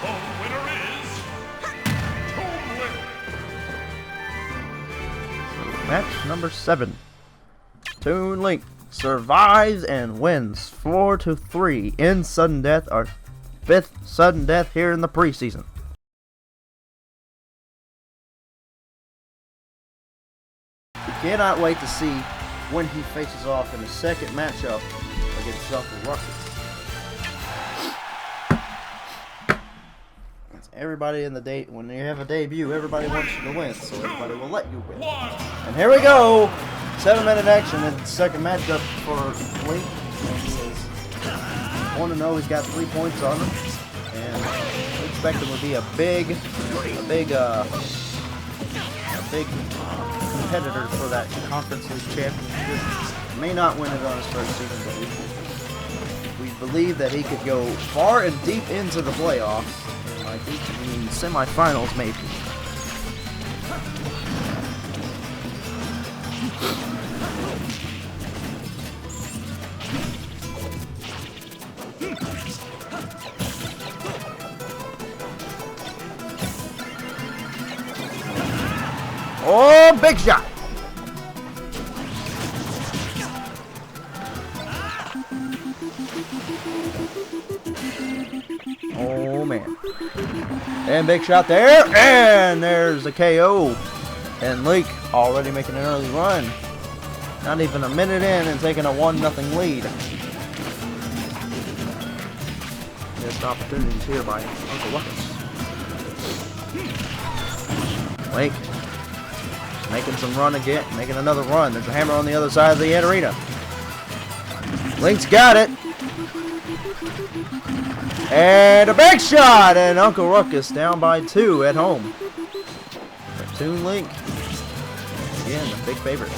The winner is Toon Link. Match number 7. Toon Link survives and wins 4-3 in sudden death, our 5th sudden death here in the preseason. Cannot wait to see when he faces off in the second matchup against Uncle Ruckus. Everybody in the when you have a debut, everybody wants you to win, so everybody will let you win. And here we go! 7-minute action in the second matchup for Link. And he is 1-0. He's got 3 points on him, and we expect him to be a big competitor for that Conference League championship. May not win it on his first season, but we believe that he could go far and deep into the playoffs. And I think in semifinals, maybe. Oh, big shot! Oh, man. And big shot there. And there's a KO. And Link already making an early run. Not even a minute in and taking a 1-0 lead. Missed opportunities here by Uncle Ruckus. Link making some run again, making another run. There's a hammer on the other side of the arena. Link's got it. And a big shot! And Uncle Ruckus down by 2 at home. Toon Link, again, a big favorite.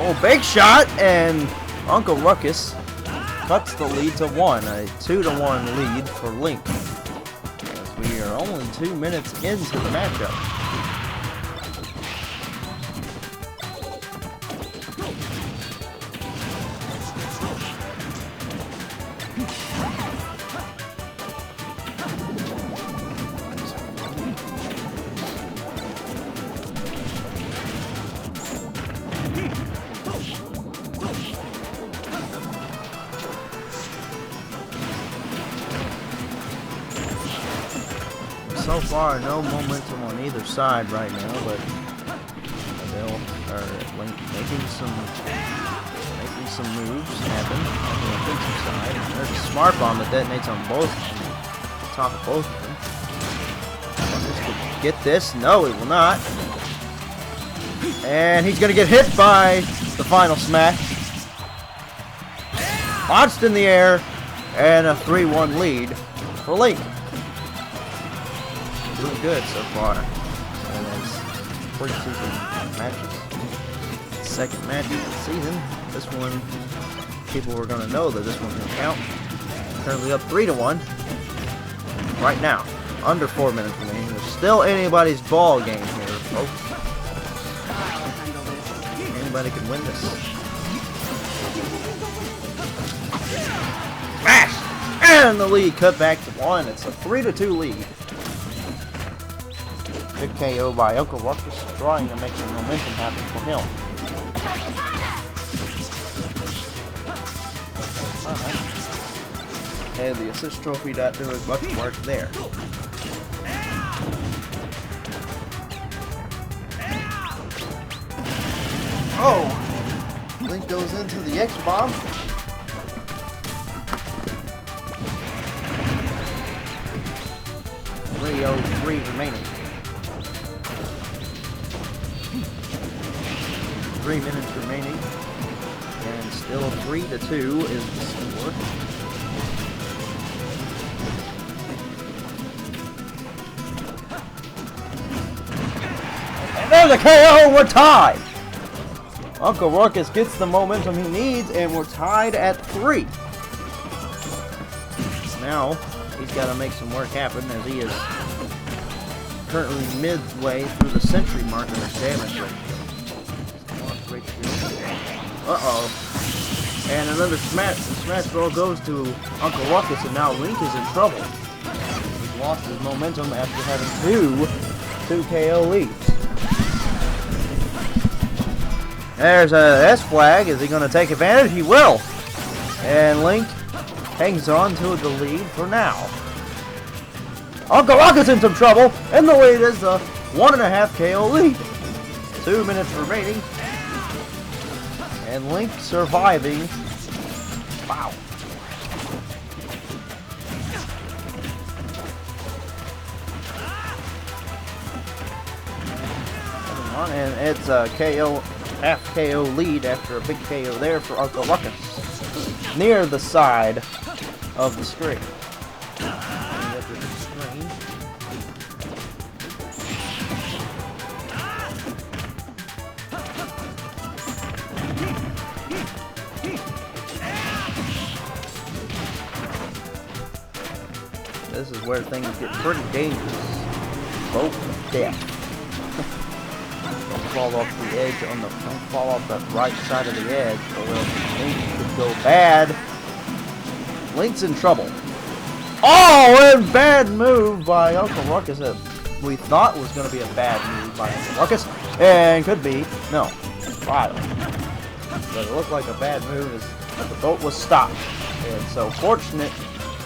Oh, big shot, and Uncle Ruckus cuts the lead to 1, a 2-1 lead for Link. As we are only 2 minutes into the matchup. So far, no momentum on either side right now, but they are making some moves happen on the offensive side. And there's a smart bomb that detonates on both, on top of both of them. This could get this. No, it will not. And he's going to get hit by the final smash. Launched in the air, and a 3-1 lead for Link. Doing good so far in his preseason matches. Second match of the season. This one, people were going to know that this one can count. Currently up 3-1. Right now, under 4 minutes remaining. There's still anybody's ball game here, folks. Anybody can win this. Smash! And the lead cut back to 1. It's a 3-2 lead. Big KO by Uncle Ruckus, trying to make some momentum happen for him. Alright. And the assist trophy not doing much work there. Oh! Link goes into the X-Bomb. 3:03 remaining. 3 minutes remaining. And still 3-2 is the score. And there's a KO! We're tied! Uncle Ruckus gets the momentum he needs, and we're tied at 3. Now, he's got to make some work happen, as he is currently midway through the century mark of his damage rate. Uh-oh. And another smash throw goes to Uncle Ruckus, and now Link is in trouble. He's lost his momentum after having two KO leads. There's a S flag. Is he going to take advantage? He will. And Link hangs on to the lead for now. Uncle Ruckus in some trouble, and the lead is the 1.5 KO lead. 2 minutes remaining. And Link surviving. Wow. And it's a KO, half KO lead after a big KO there for Uncle Ruckus. Near the side of the screen. This is where things get pretty dangerous. Both death. Don't fall off the edge on the. Don't fall off the right side of the edge, or Link could go bad. Link's in trouble. Oh, and bad move by Uncle Ruckus that we thought was going to be a bad move by Uncle Ruckus, and could be. No, finally. But it looked like a bad move as the boat was stopped, and so fortunate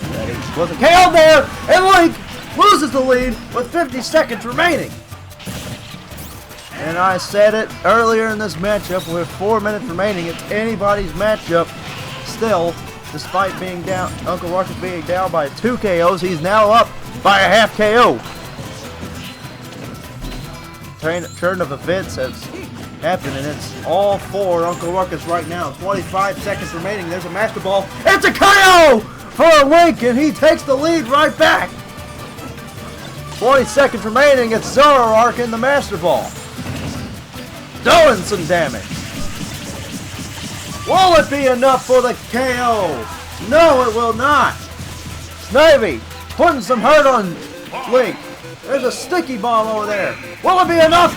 that he wasn't KO'd there, and Link loses the lead with 50 seconds remaining. And I said it earlier in this matchup, with 4 minutes remaining, it's anybody's matchup. Still, despite being down, Uncle Ruckus being down by 2 KOs, he's now up by a half KO. Turn of events has happened, and it's all for Uncle Ruckus right now. 25 seconds remaining. There's a Master Ball. It's a KO for Link, and he takes the lead right back. 20 seconds remaining. It's Zoroark in the Master Ball, doing some damage. Will it be enough for the KO? No, it will not. Snavy putting some hurt on Link. There's a sticky bomb over there. Will it be enough?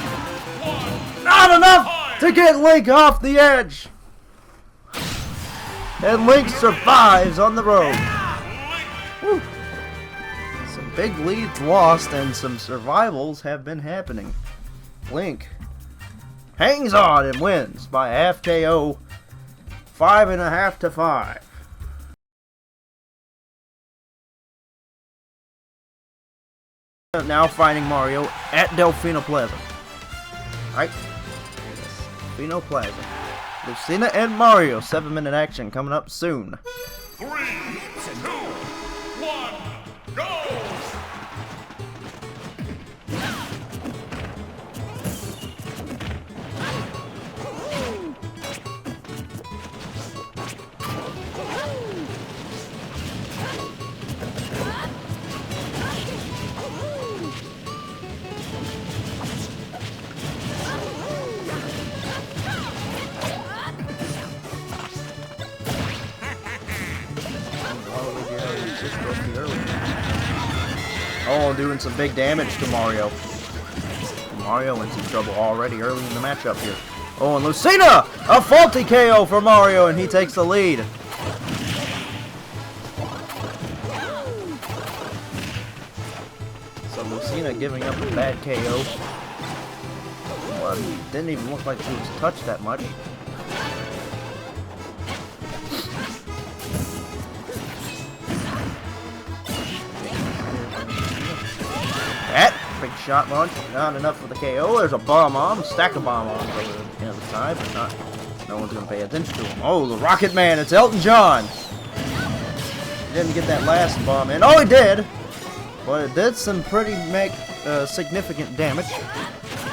Not enough to get Link off the edge. And Link survives on the road. Woo. Some big leads lost and some survivals have been happening. Link hangs on and wins by a half KO, 5.5 to 5. Now fighting Mario at Delfino Plaza. Alright. Delfino Plaza. Lucina and Mario, 7-minute action coming up soon. 3, 2, 1, go! Oh, doing some big damage to Mario. Mario in some trouble already early in the matchup here. Oh, and Lucina! A faulty KO for Mario, and he takes the lead. Some Lucina giving up a bad KO. Well, didn't even look like she was touched that much. That big shot launch, not enough for the KO. There's a bomb-on, stack of bomb-ons over the other side, but no one's gonna pay attention to him. Oh, the Rocket Man, it's Elton John. He didn't get that last bomb in. Oh, he did, but it did some pretty significant damage.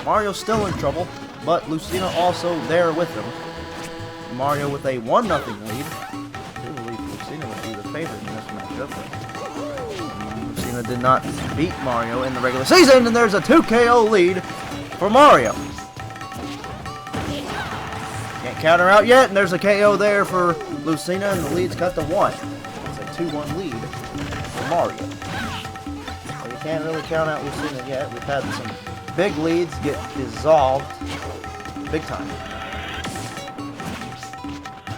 Mario's still in trouble, but Lucina also there with him. Mario with a 1-0 lead. I do believe Lucina would be the favorite in this matchup. Lucina did not beat Mario in the regular season, and there's a 2 KO lead for Mario. Can't count her out yet, and there's a KO there for Lucina, and the lead's cut to 1. It's a 2-1 lead for Mario. Well, you can't really count out Lucina yet. We've had some big leads get dissolved big time.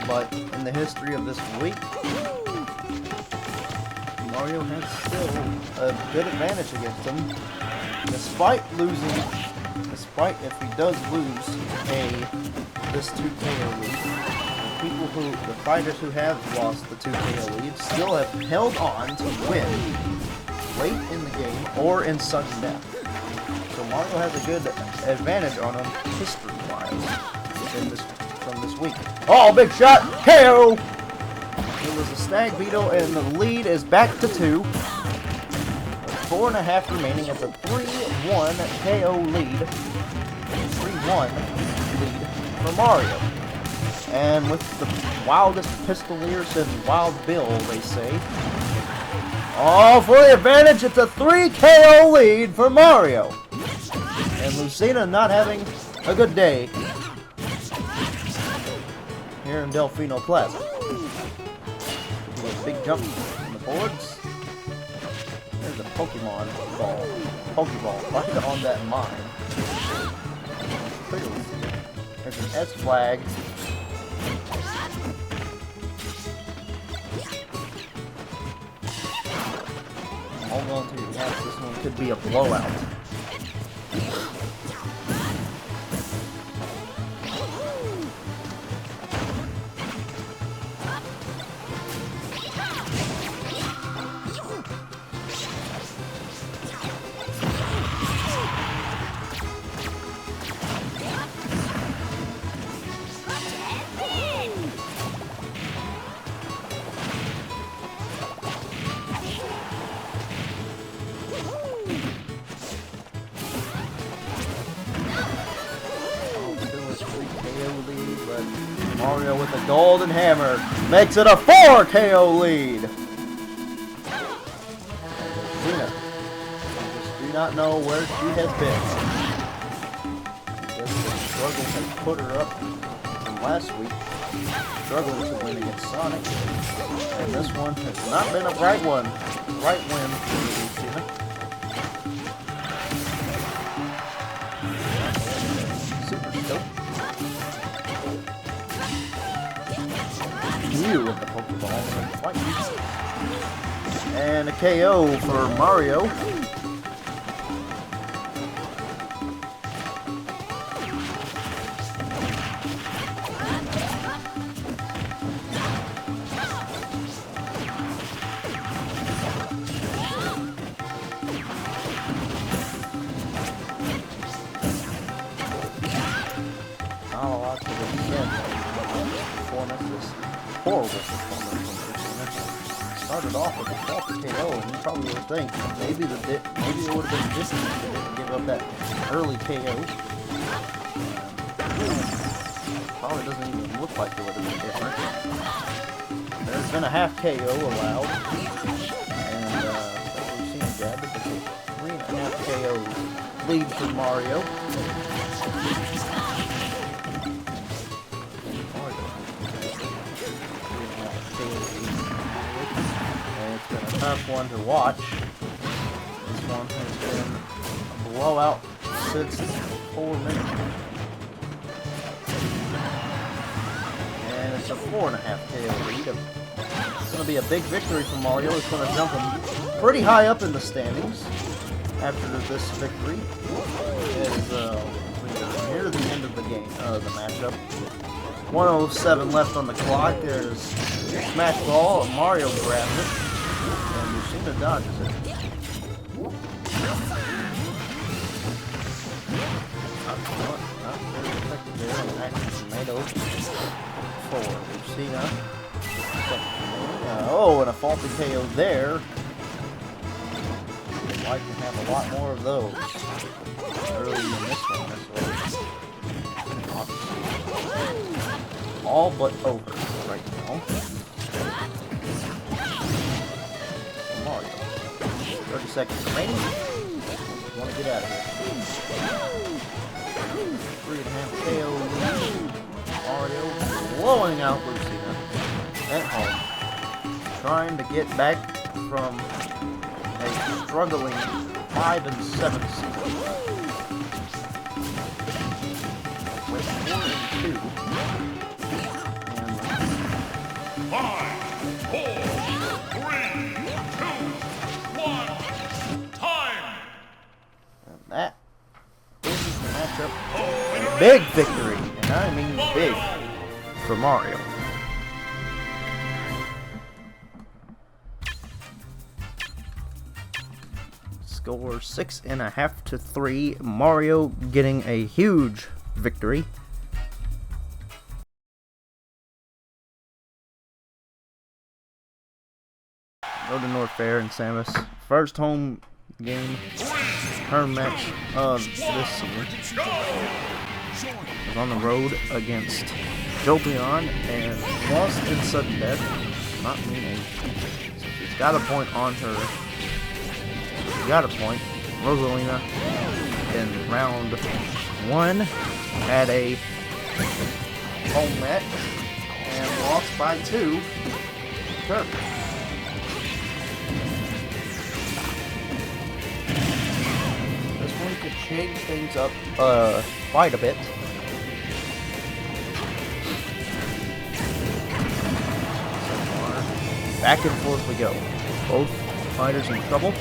But in the history of this week, Mario has still a good advantage against him, despite if he does lose this 2 KO lead. The fighters who have lost the 2 KO lead still have held on to win late in the game or in sudden death. So Mario has a good advantage on him history-wise from this week. Oh, big shot! KO! It was a stag beetle, and the lead is back to 2. With 4.5 remaining. It's a 3-1 KO lead. 3-1 lead for Mario. And with the wildest pistoliers in Wild Bill, they say. Oh, for the advantage, it's a 3 KO lead for Mario. And Lucina not having a good day here in Delfino Plaza. Do a big jump on the boards. There's a Pokemon ball. Pokeball right on that mine. There's an S flag. Hold on to your hats, this one could be a blowout. Mario with a golden hammer makes it a 4 KO lead. Lucina just do not know where she has been. I guess the struggle has put her up from last week, struggling to win against Sonic. And this one has not been a bright win for Lucina. Super stoked. With the Pokeball and a KO for Mario. Not a lot to defend. Performance. Horrible performance from Preseason. Started off with a 4 KO, and you probably would think maybe it would have been different if they didn't give up that early KO. Probably doesn't even look like it would have been different. There's been a half KO allowed, and we've seen a jab, but it's a 3.5 KO lead for Mario. Tough one to watch. This one has been a blowout since 4 minutes. And it's a 4.5 KO lead. It's going to be a big victory for Mario. It's going to jump him pretty high up in the standings. after this victory is near the end of the game, the matchup. 1:07 left on the clock. There's smash ball. Mario grabs it, and Lucina dodges it. Not very effective there on Action Tomato for Lucina. Oh, and a faulty KO there. I'd like to have a lot more of those early in this one. That's all but over right now. Mario. 30 seconds remaining. Want to get out of here. 3.5 KO. Mario blowing out Lucina at home. Trying to get back from a struggling 5-7 seed. With 4-2. And 5, 4, 3, 2, 1, time! And that is the matchup. A big victory, and I mean big, for Mario. Score 6.5 to 3. Mario getting a huge victory. Go to North Fair in Samus. First home game, home match of this season. Was on the road against Jolteon and lost in sudden death. Not meaning. So she's got a point on her. She got a point. Rosalina in round 1 had a home match and lost by 2. Kirk. This one could change things up quite a bit. Back and forth we go. Both fighters in trouble.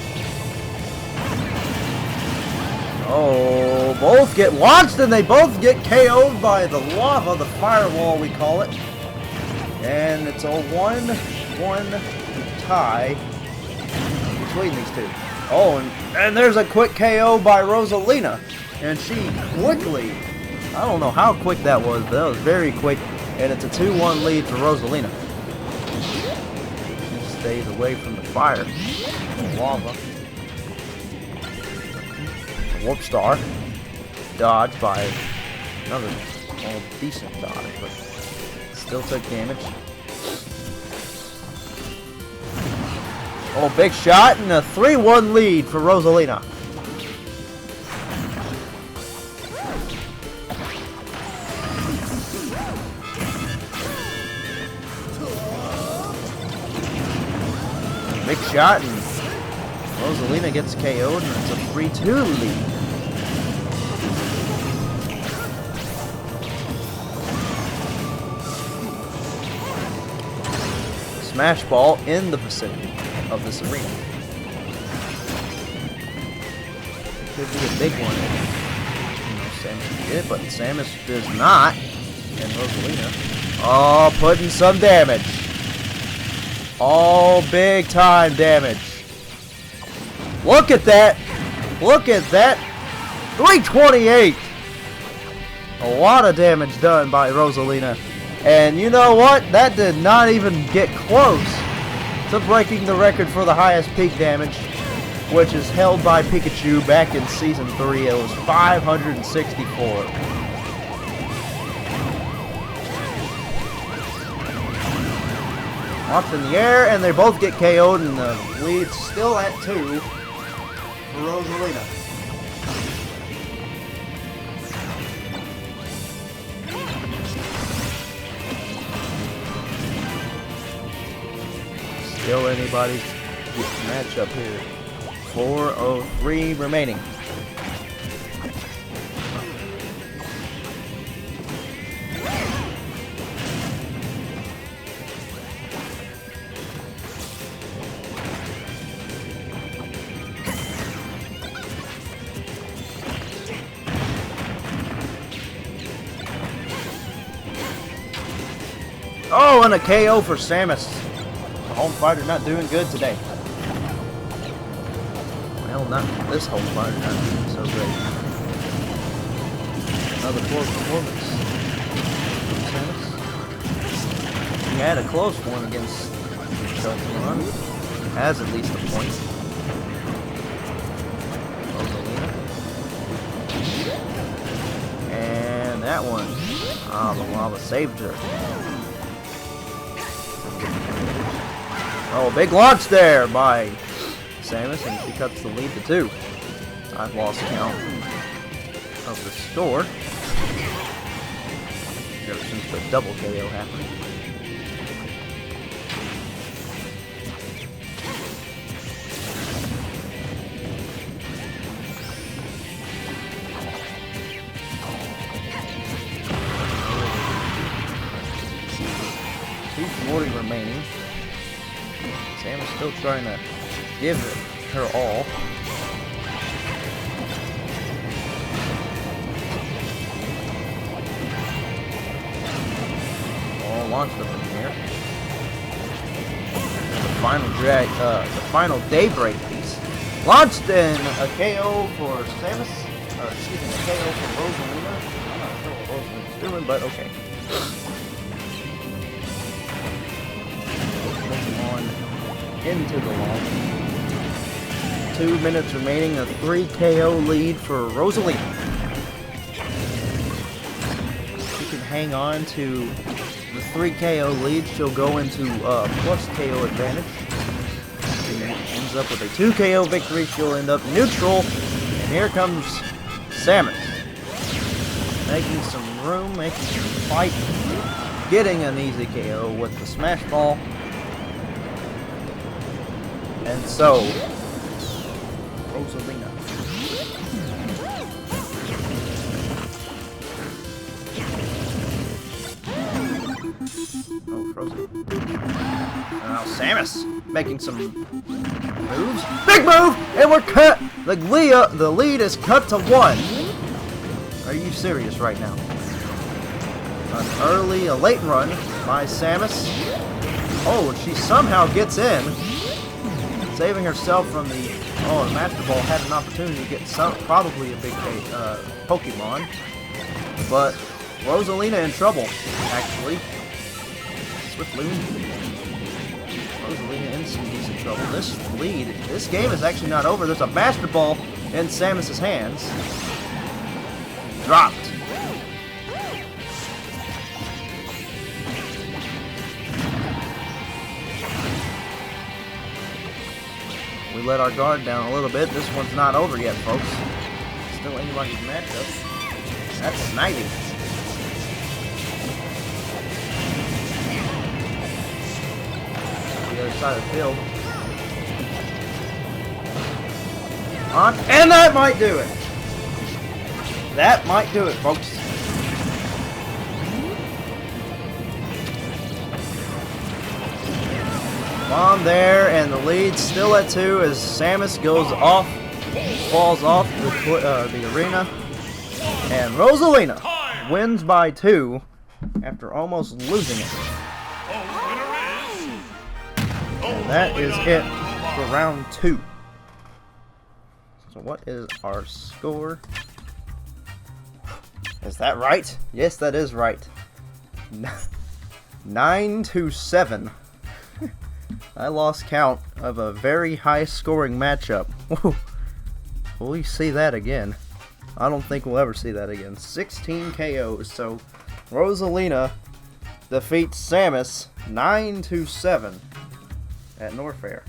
Oh, both get launched and they both get KO'd by the lava, the firewall we call it. And it's a 1-1 tie between these two. Oh, and there's a quick KO by Rosalina. And she quickly, I don't know how quick that was, but that was very quick. And it's a 2-1 lead for Rosalina. She stays away from the fire, the lava. Warp Star. Dodged by another decent dodge, but still took damage. Oh, big shot and a 3-1 lead for Rosalina. Big shot and Rosalina gets KO'd and it's a 3-2 lead. Smash ball in the vicinity of this arena. It could be a big one. You know, Samus did, but Samus does not. And Rosalina, oh, putting some damage. All big time damage. Look at that. Look at that. 328. A lot of damage done by Rosalina. And you know what? That did not even get close to breaking the record for the highest peak damage, which is held by Pikachu back in Season 3. It was 564. Locked in the air, and they both get KO'd, and the lead's still at 2 for Rosalina. Still anybody's matchup here. 4:03 remaining. Oh, and a KO for Samus. The home fighter not doing good today. Well, not this home fighter not doing so great. Another poor performance from Samus. He had a close one against Pokemon. Has at least a point. Rosalina. And that one. Ah, the lava saved her. Oh, big launch there by Samus, and she cuts the lead to 2. I've lost count of the score ever since the double KO happened. .240 remaining. Samus still trying to give it her all. All launched up in the air. The final Daybreak piece. Launched in a KO for Samus. Or excuse me, a KO for Rosalina. I'm not sure what Rosalina's doing, but okay. Into the launch. 2 minutes remaining, a 3 KO lead for Rosalina. She can hang on to the 3 KO lead. She'll go into plus KO advantage. She ends up with a 2 KO victory. She'll end up neutral. And here comes Samus. Making some room, making some fight. Getting an easy KO with the Smash Ball. And so, Rosalina. Oh, frozen. Now Samus making some moves. Big move! And we're cut! The lead is cut to 1. Are you serious right now? A late run by Samus. Oh, and she somehow gets in. Saving herself from the... Oh, the Master Ball had an opportunity to get probably a big Pokemon. But Rosalina in trouble, actually. Swiftly. Rosalina in some decent trouble. This game is actually not over. There's a Master Ball in Samus's hands. Dropped. We let our guard down a little bit. This one's not over yet, folks. Still anybody's matchup. That's sniping. The other side of the field. On, and that might do it. That might do it, folks. Bomb there, and the lead still at 2 as Samus goes off, falls off the arena, and Rosalina wins by 2 after almost losing it. And that is it for round 2. So what is our score? Is that right? Yes, that is right. 9-7. I lost count of a very high-scoring matchup. Whoa. Will we see that again? I don't think we'll ever see that again. 16 KOs, so Rosalina defeats Samus 9-7 at Norfair.